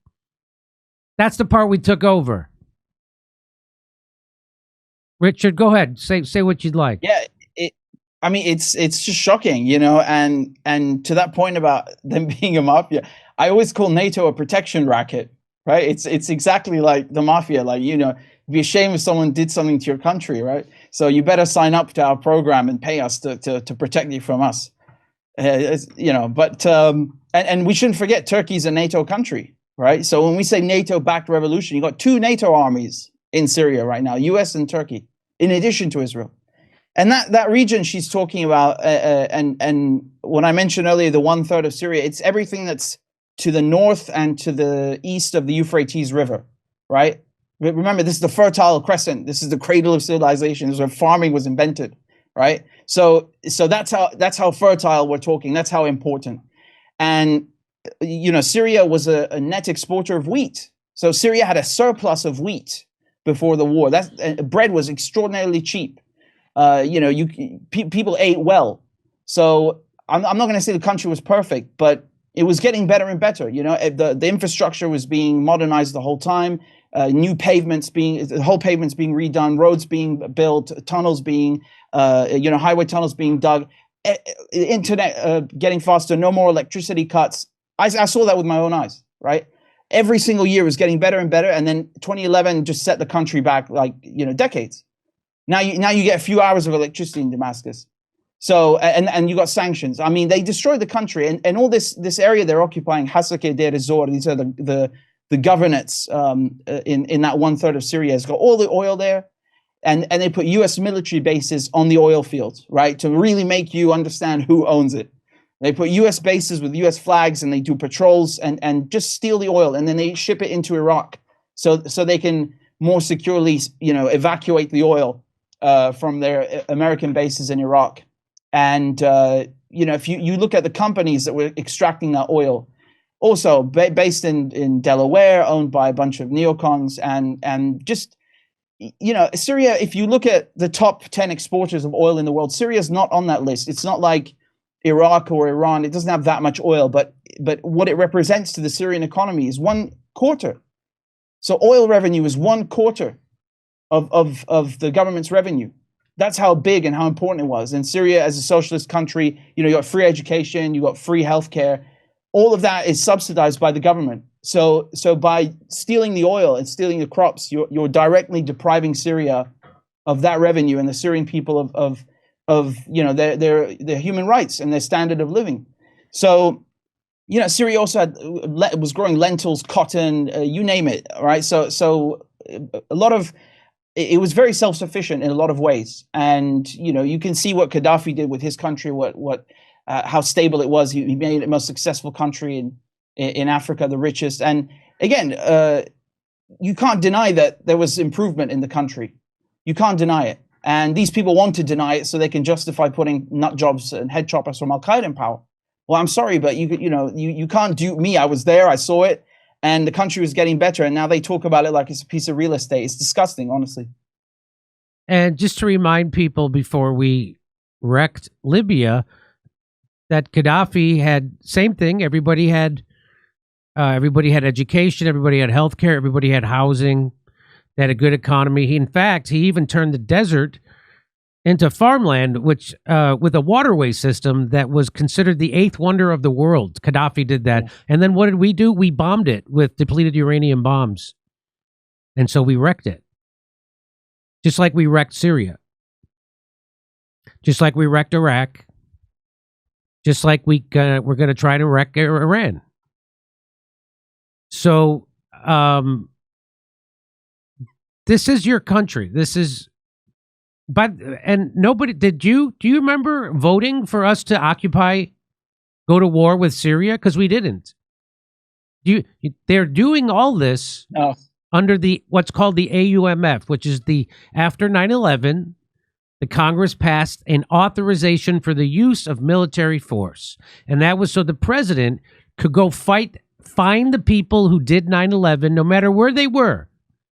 That's the part we took over. Richard, go ahead. Say what you'd like.
Yeah, it's just shocking, and to that point about them being a mafia, I always call NATO a protection racket, right? It's exactly like the mafia, it'd be a shame if someone did something to your country, right? So you better sign up to our program and pay us to protect you from us. And we shouldn't forget Turkey's a NATO country, right? So when we say NATO-backed revolution, you got 2 NATO armies in Syria right now, US and Turkey, in addition to Israel. And that region she's talking about, and when I mentioned earlier, the 1/3 of Syria, it's everything that's to the north and to the east of the Euphrates River, right? Remember, this is the Fertile Crescent. This is the cradle of civilization. This is where farming was invented, right? So that's how fertile we're talking. That's how important. And Syria was a net exporter of wheat. So Syria had a surplus of wheat before the war. Bread was extraordinarily cheap. People ate well. So I'm not going to say the country was perfect, but it was getting better and better. The infrastructure was being modernized the whole time. New pavements the whole pavements being redone, roads being built, tunnels being, highway tunnels being dug, internet getting faster, no more electricity cuts. I saw that with my own eyes, right? Every single year was getting better and better, and then 2011 just set the country back decades. Now you get a few hours of electricity in Damascus. So and you got sanctions. I mean, they destroyed the country, and all this area they're occupying, Hasake Deir ez-Zor, these are the governorates in that 1/3 of Syria. Has got all the oil there, and they put U.S. military bases on the oil fields, right, to really make you understand who owns it. They put U.S. bases with U.S. flags, and they do patrols and just steal the oil, and then they ship it into Iraq, so they can more securely, evacuate the oil from their American bases in Iraq. And if you look at the companies that were extracting that oil, also based in Delaware, owned by a bunch of neocons, and just Syria. If you look at the top 10 exporters of oil in the world, Syria is not on that list. It's not like Iraq or Iran. It doesn't have that much oil, but what it represents to the Syrian economy is 1/4. So oil revenue is 1/4 of the government's revenue. That's how big and how important it was. And Syria, as a socialist country, you got free education, you got free healthcare. All of that is subsidized by the government. So by stealing the oil and stealing the crops, you're directly depriving Syria of that revenue and the Syrian people of their human rights and their standard of living. So Syria also was growing lentils, cotton, you name it, right? So a lot of it was very self-sufficient in a lot of ways, and you can see what Gaddafi did with his country, how stable it was. He made it the most successful country in Africa, the richest. And again, you can't deny that there was improvement in the country. You can't deny it. And these people want to deny it so they can justify putting nut jobs and head choppers from Al-Qaeda in power. Well, I'm sorry, but you can't dupe me. I was there, I saw it, and the country was getting better. And now they talk about it like it's a piece of real estate. It's disgusting, honestly.
And just to remind people before we wrecked Libya, that Gaddafi had same thing. Everybody had education. Everybody had healthcare. Everybody had housing. They had a good economy. In fact, he even turned the desert into farmland, which with a waterway system that was considered the eighth wonder of the world. Gaddafi did that. And then what did we do? We bombed it with depleted uranium bombs. And so we wrecked it. Just like we wrecked Syria. Just like we wrecked Iraq. Just like we're going to try to wreck Iran. So this is your country. This is... and nobody, do you remember voting for us to go to war with Syria? Because we didn't. They're doing all this under what's called the AUMF, which is after 9/11, the Congress passed an authorization for the use of military force. And that was so the president could go find the people who did 9/11, no matter where they were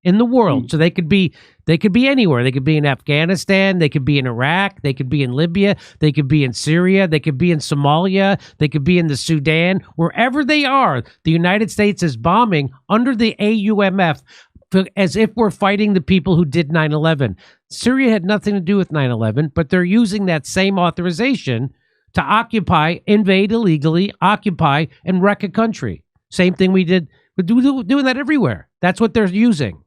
in the world. So they could be anywhere. They could be in Afghanistan. They could be in Iraq. They could be in Libya. They could be in Syria. They could be in Somalia. They could be in the Sudan. Wherever they are, the United States is bombing under the AUMF as if we're fighting the people who did 9/11. Syria had nothing to do with 9/11, but they're using that same authorization to occupy, invade illegally, occupy, and wreck a country. Same thing we did. We're doing that everywhere. That's what they're using.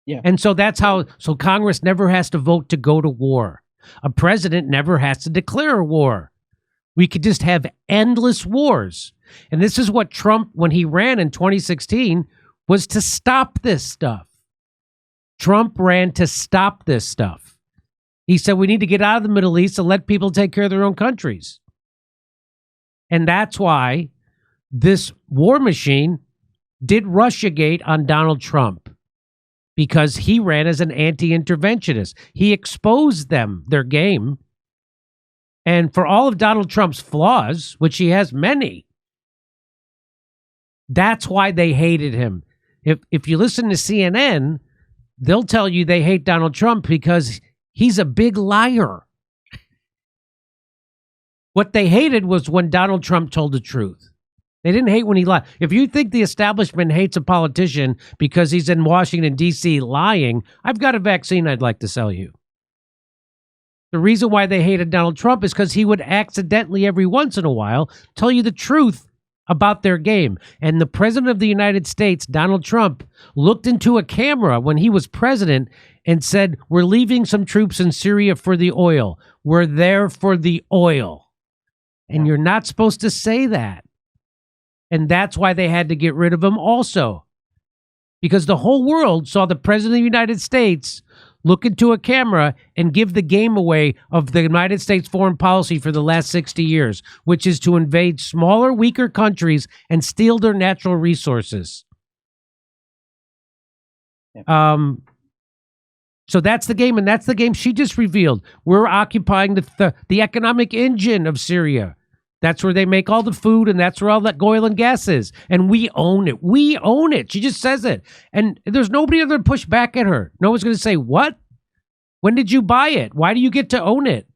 Yeah.
And so so Congress never has to vote to go to war. A president never has to declare a war. We could just have endless wars. And this is what Trump, when he ran in 2016, was to stop this stuff. Trump ran to stop this stuff. He said we need to get out of the Middle East and let people take care of their own countries. And that's why this war machine did Russiagate on Donald Trump. Because he ran as an anti-interventionist. He exposed their game. And for all of Donald Trump's flaws, which he has many, that's why they hated him. If you listen to CNN, they'll tell you they hate Donald Trump because he's a big liar. What they hated was when Donald Trump told the truth. They didn't hate when he lied. If you think the establishment hates a politician because he's in Washington, D.C. lying, I've got a vaccine I'd like to sell you. The reason why they hated Donald Trump is because he would accidentally, every once in a while, tell you the truth about their game. And the president of the United States, Donald Trump, looked into a camera when he was president and said, we're leaving some troops in Syria for the oil. We're there for the oil. And you're not supposed to say that. And that's why they had to get rid of him also. Because the whole world saw the president of the United States look into a camera and give the game away of the United States foreign policy for the last 60 years, which is to invade smaller, weaker countries and steal their natural resources. So that's the game, and that's the game she just revealed. We're occupying the economic engine of Syria. That's where they make all the food, and that's where all that oil and gas is. And we own it. We own it. She just says it. And there's nobody other to push back at her. No one's going to say, what? When did you buy it? Why do you get to own it?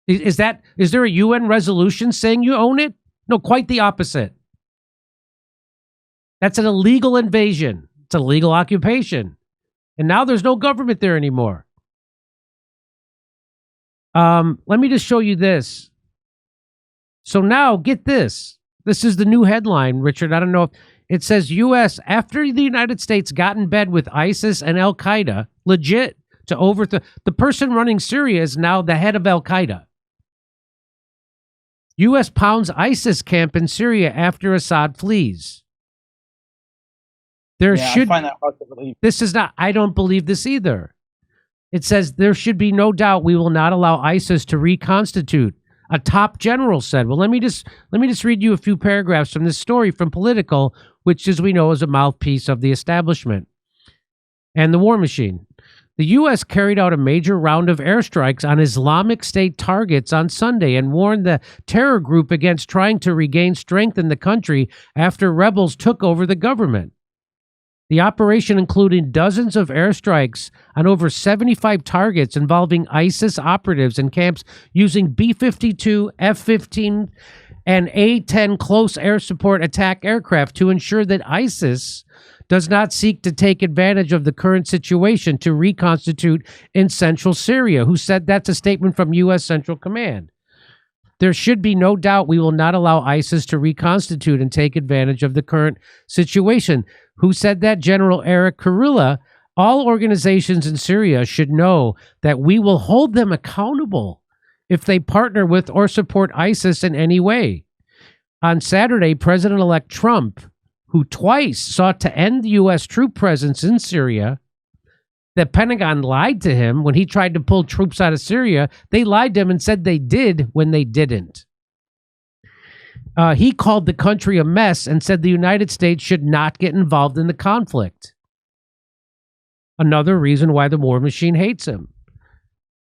Is there a UN resolution saying you own it? No, quite the opposite. That's an illegal invasion. It's a legal occupation. And now there's no government there anymore. Let me just show you this. So now, get this. This is the new headline, Richard. I don't know if it says U.S. after the United States got in bed with ISIS and Al-Qaeda, legit, to overthrow. The person running Syria is now the head of Al-Qaeda. U.S. pounds ISIS camp in Syria after Assad flees. There
I
should.
find that hard to believe.
This is not. I don't believe this either. It says there should be no doubt we will not allow ISIS to reconstitute. A top general said. Well, let me just read you a few paragraphs from this story from Political, which, as we know, is a mouthpiece of the establishment and the war machine. The U.S. carried out a major round of airstrikes on Islamic State targets on Sunday and warned the terror group against trying to regain strength in the country after rebels took over the government. The operation included dozens of airstrikes on over 75 targets involving ISIS operatives in camps using B-52, F-15, and A-10 close air support attack aircraft to ensure that ISIS does not seek to take advantage of the current situation to reconstitute in central Syria. Who said that's a statement from U.S. Central Command. There should be no doubt we will not allow ISIS to reconstitute and take advantage of the current situation. Who said that? General Eric Kurilla. All organizations in Syria should know that we will hold them accountable if they partner with or support ISIS in any way. On Saturday, President-elect Trump, who twice sought to end the U.S. troop presence in Syria, the Pentagon lied to him when he tried to pull troops out of Syria. They lied to him and said they did when they didn't. He called the country a mess and said the United States should not get involved in the conflict. Another reason why the war machine hates him.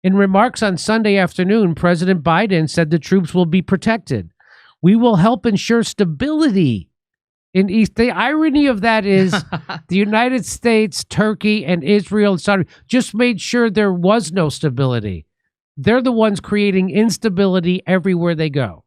In remarks on Sunday afternoon, President Biden said the troops will be protected. We will help ensure stability in East. The irony of that is the United States, Turkey, and Israel and Saudi just made sure there was no stability. They're the ones creating instability everywhere they go.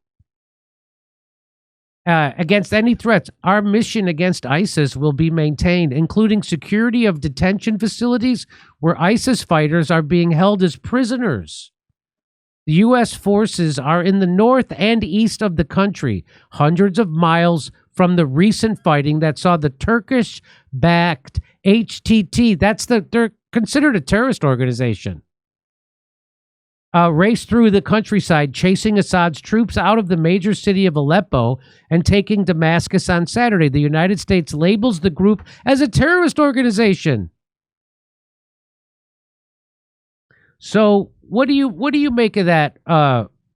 Against any threats, our mission against ISIS will be maintained, including security of detention facilities where ISIS fighters are being held as prisoners. The U.S. forces are in the north and east of the country, hundreds of miles from the recent fighting that saw the Turkish-backed HTT, they're considered a terrorist organization, race through the countryside, chasing Assad's troops out of the major city of Aleppo and taking Damascus on Saturday. The United States labels the group as a terrorist organization. So what do you make of that?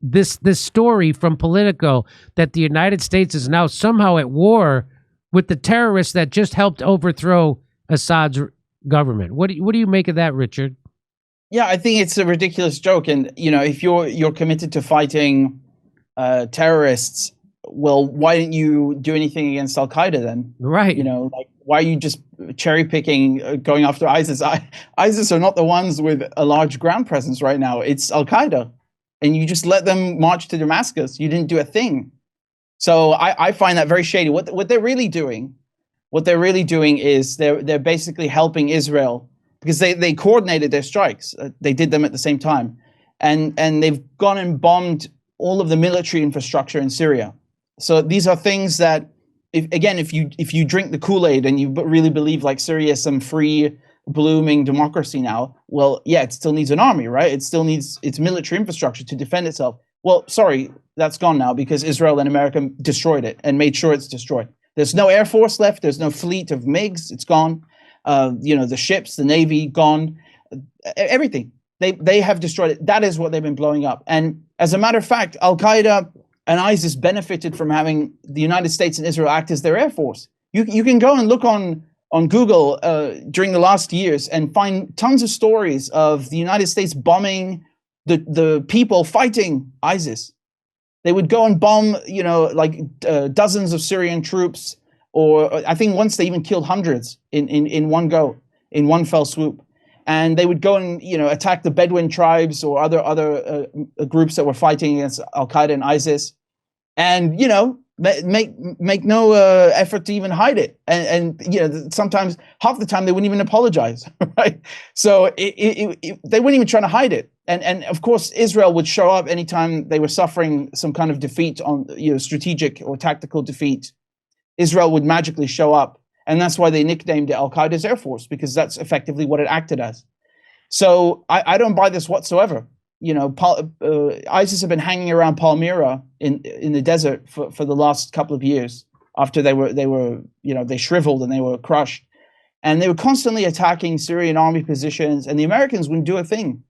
This story from Politico that the United States is now somehow at war with the terrorists that just helped overthrow Assad's government. What do you make of that, Richard?
Yeah, I think it's a ridiculous joke, and if you're committed to fighting terrorists, well, why didn't you do anything against Al Qaeda then?
Right.
Why are you just cherry picking, going after ISIS? ISIS are not the ones with a large ground presence right now. It's Al Qaeda, and you just let them march to Damascus. You didn't do a thing. So I find that very shady. What they're really doing, is they're basically helping Israel. Because they coordinated their strikes. They did them at the same time. And they've gone and bombed all of the military infrastructure in Syria. So these are things that, if you drink the Kool-Aid and you really believe like Syria is some free, blooming democracy now, well, yeah, it still needs an army, right? It still needs its military infrastructure to defend itself. Well, sorry, that's gone now because Israel and America destroyed it and made sure it's destroyed. There's no air force left. There's no fleet of MiGs. It's gone. The ships, the Navy, gone, everything. They have destroyed it. That is what they've been blowing up. And as a matter of fact, Al Qaeda and ISIS benefited from having the United States and Israel act as their air force. You can go and look on Google during the last years and find tons of stories of the United States bombing the people fighting ISIS. They would go and bomb, dozens of Syrian troops. Or I think once they even killed hundreds in one go, in one fell swoop. And they would go and, attack the Bedouin tribes or other groups that were fighting against Al-Qaeda and ISIS. And, make no effort to even hide it. And sometimes, half the time, they wouldn't even apologize, right? So they weren't even trying to hide it. And of course, Israel would show up anytime they were suffering some kind of defeat on, strategic or tactical defeat. Israel would magically show up. And that's why they nicknamed it Al-Qaeda's Air Force, because that's effectively what it acted as. So I don't buy this whatsoever. ISIS have been hanging around Palmyra in the desert for the last couple of years after they shriveled and they were crushed, and they were constantly attacking Syrian army positions, and the Americans wouldn't do a thing.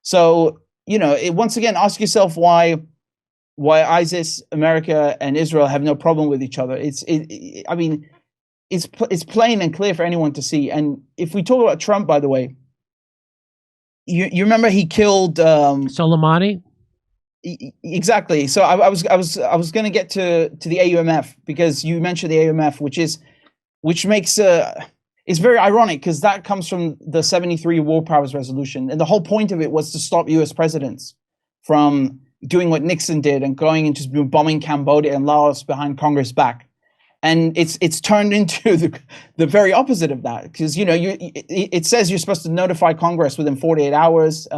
So once again, ask yourself why ISIS, America, and Israel have no problem with each other. It's plain and clear for anyone to see. And if we talk about Trump, by the way, you remember he killed
Soleimani?
Exactly. So I was going to get to the AUMF, because you mentioned the AUMF, which makes it's very ironic, because that comes from the 73 War Powers Resolution, and the whole point of it was to stop U.S. presidents from doing what Nixon did and going and just bombing Cambodia and Laos behind Congress' back. And it's turned into the very opposite of that, because it says you're supposed to notify Congress within 48 hours.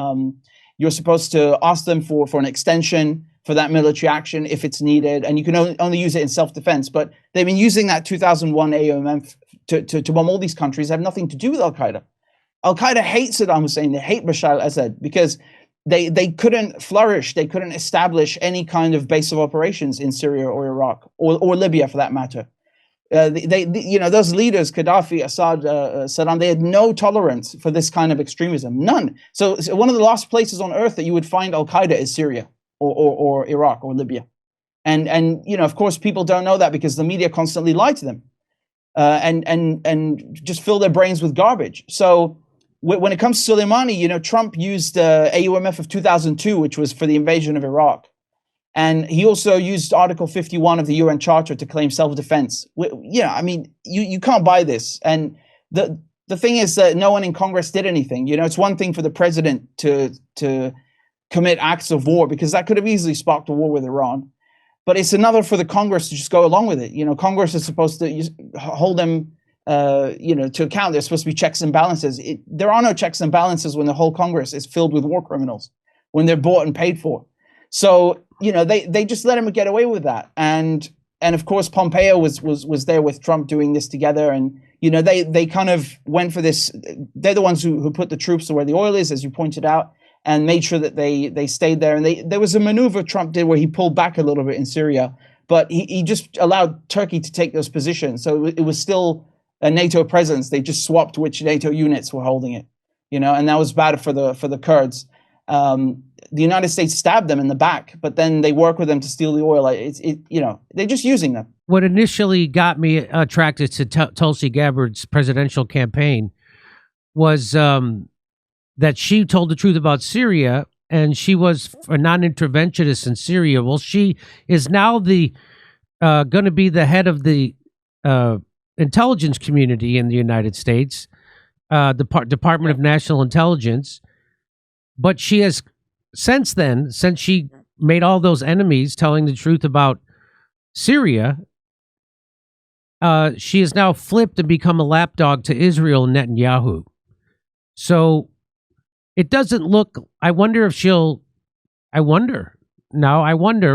You're supposed to ask them for an extension for that military action if it's needed, and you can only use it in self-defense. But they've been using that 2001 AUMF to bomb all these countries that have nothing to do with Al Qaeda. Al Qaeda hates Saddam Hussein. They hate Bashar al-Assad because they couldn't flourish. They couldn't establish any kind of base of operations in Syria or Iraq or Libya, for that matter. Those leaders, Gaddafi, Assad, Saddam, they had no tolerance for this kind of extremism, none. So one of the last places on earth that you would find Al Qaeda is Syria or Iraq or Libya, and of course people don't know that because the media constantly lie to them, and just fill their brains with garbage. So when it comes to Soleimani, Trump used AUMF of 2002, which was for the invasion of Iraq. And he also used Article 51 of the UN Charter to claim self-defense. You can't buy this. And the thing is that no one in Congress did anything. It's one thing for the president to commit acts of war, because that could have easily sparked a war with Iran. But it's another for the Congress to just go along with it. Congress is supposed to hold them to account. There's supposed to be checks and balances. There are no checks and balances when the whole Congress is filled with war criminals, when they're bought and paid for. So, they just let him get away with that. And of course, Pompeo was there with Trump doing this together. And, they kind of went for this. They're the ones who put the troops to where the oil is, as you pointed out, and made sure that they stayed there. And there was a maneuver Trump did where he pulled back a little bit in Syria, but he just allowed Turkey to take those positions. So it was still a NATO presence. They just swapped which NATO units were holding it, and that was bad for the Kurds. The United States stabbed them in the back, but then they work with them to steal the oil. They're just using them.
What initially got me attracted to Tulsi Gabbard's presidential campaign was that she told the truth about Syria, and she was a non-interventionist in Syria. Well, she is now going to be the head of the intelligence community in the United States, the Department of National Intelligence. But she has, since she made all those enemies telling the truth about Syria, she has now flipped and become a lapdog to Israel and Netanyahu. So it doesn't look, I wonder,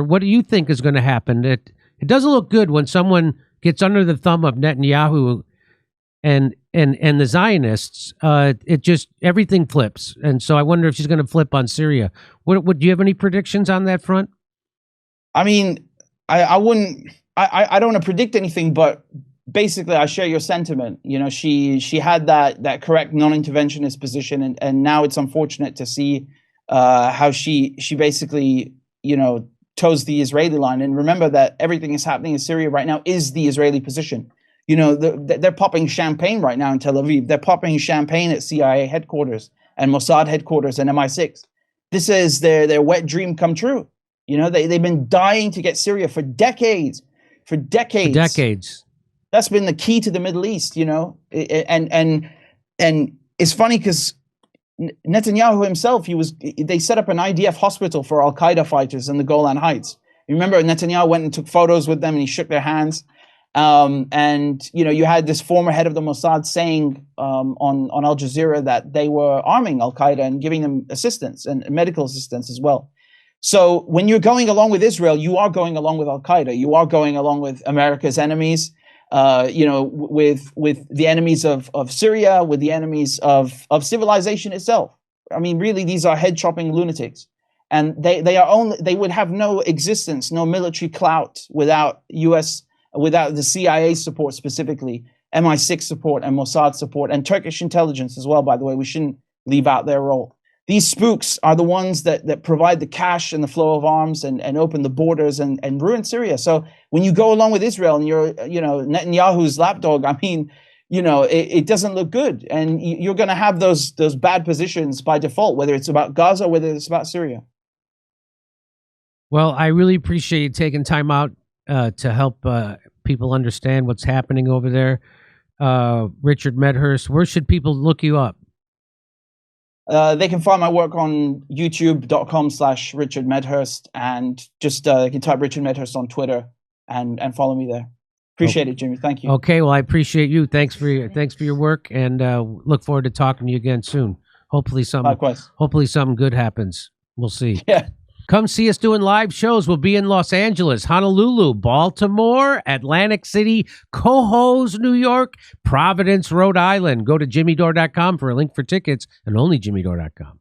what do you think is going to happen? It doesn't look good when someone gets under the thumb of Netanyahu and the Zionists. It just, everything flips. And so I wonder if she's going to flip on Syria. Do you have any predictions on that front?
I mean, I wouldn't, I don't want to predict anything, but basically I share your sentiment. She had that correct non-interventionist position, and now it's unfortunate to see how she basically, toes the Israeli line. And remember that everything that's happening in Syria right now is the Israeli position. They're popping champagne right now in Tel Aviv. They're popping champagne at CIA headquarters and Mossad headquarters and MI6. This is their wet dream come true. They've been dying to get Syria for decades. For decades. That's been the key to the Middle East, and it's funny because Netanyahu himself, they set up an IDF hospital for Al-Qaeda fighters in the Golan Heights. You remember Netanyahu went and took photos with them and he shook their hands. You had this former head of the Mossad saying on Al Jazeera that they were arming Al-Qaeda and giving them assistance and medical assistance as well. So when you're going along with Israel, you are going along with Al-Qaeda. You are going along with America's enemies, with the enemies of Syria, with the enemies of civilization itself. I mean, really, these are head-chopping lunatics. and they would have no existence, no military clout without the CIA support, specifically MI6 support and Mossad support, and Turkish intelligence as well. By the way, we shouldn't leave out their role. These spooks are the ones that provide the cash and the flow of arms and open the borders and ruin Syria. So when you go along with Israel and you're, Netanyahu's lapdog, I mean, it doesn't look good. And you're going to have those bad positions by default, whether it's about Gaza, whether it's about Syria.
Well, I really appreciate you taking time out to help people understand what's happening over there. Richard Medhurst, where should people look you up?
They can find my work on youtube.com/Richard Medhurst, and just they can type Richard Medhurst on Twitter and follow me there. Appreciate it, Jimmy. Thank you.
Okay, well, I appreciate you. Thanks for your work, and look forward to talking to you again soon. Hopefully something good happens. We'll see.
Yeah.
Come see us doing live shows. We'll be in Los Angeles, Honolulu, Baltimore, Atlantic City, Cohoes, New York, Providence, Rhode Island. Go to jimmydore.com for a link for tickets, and only jimmydore.com.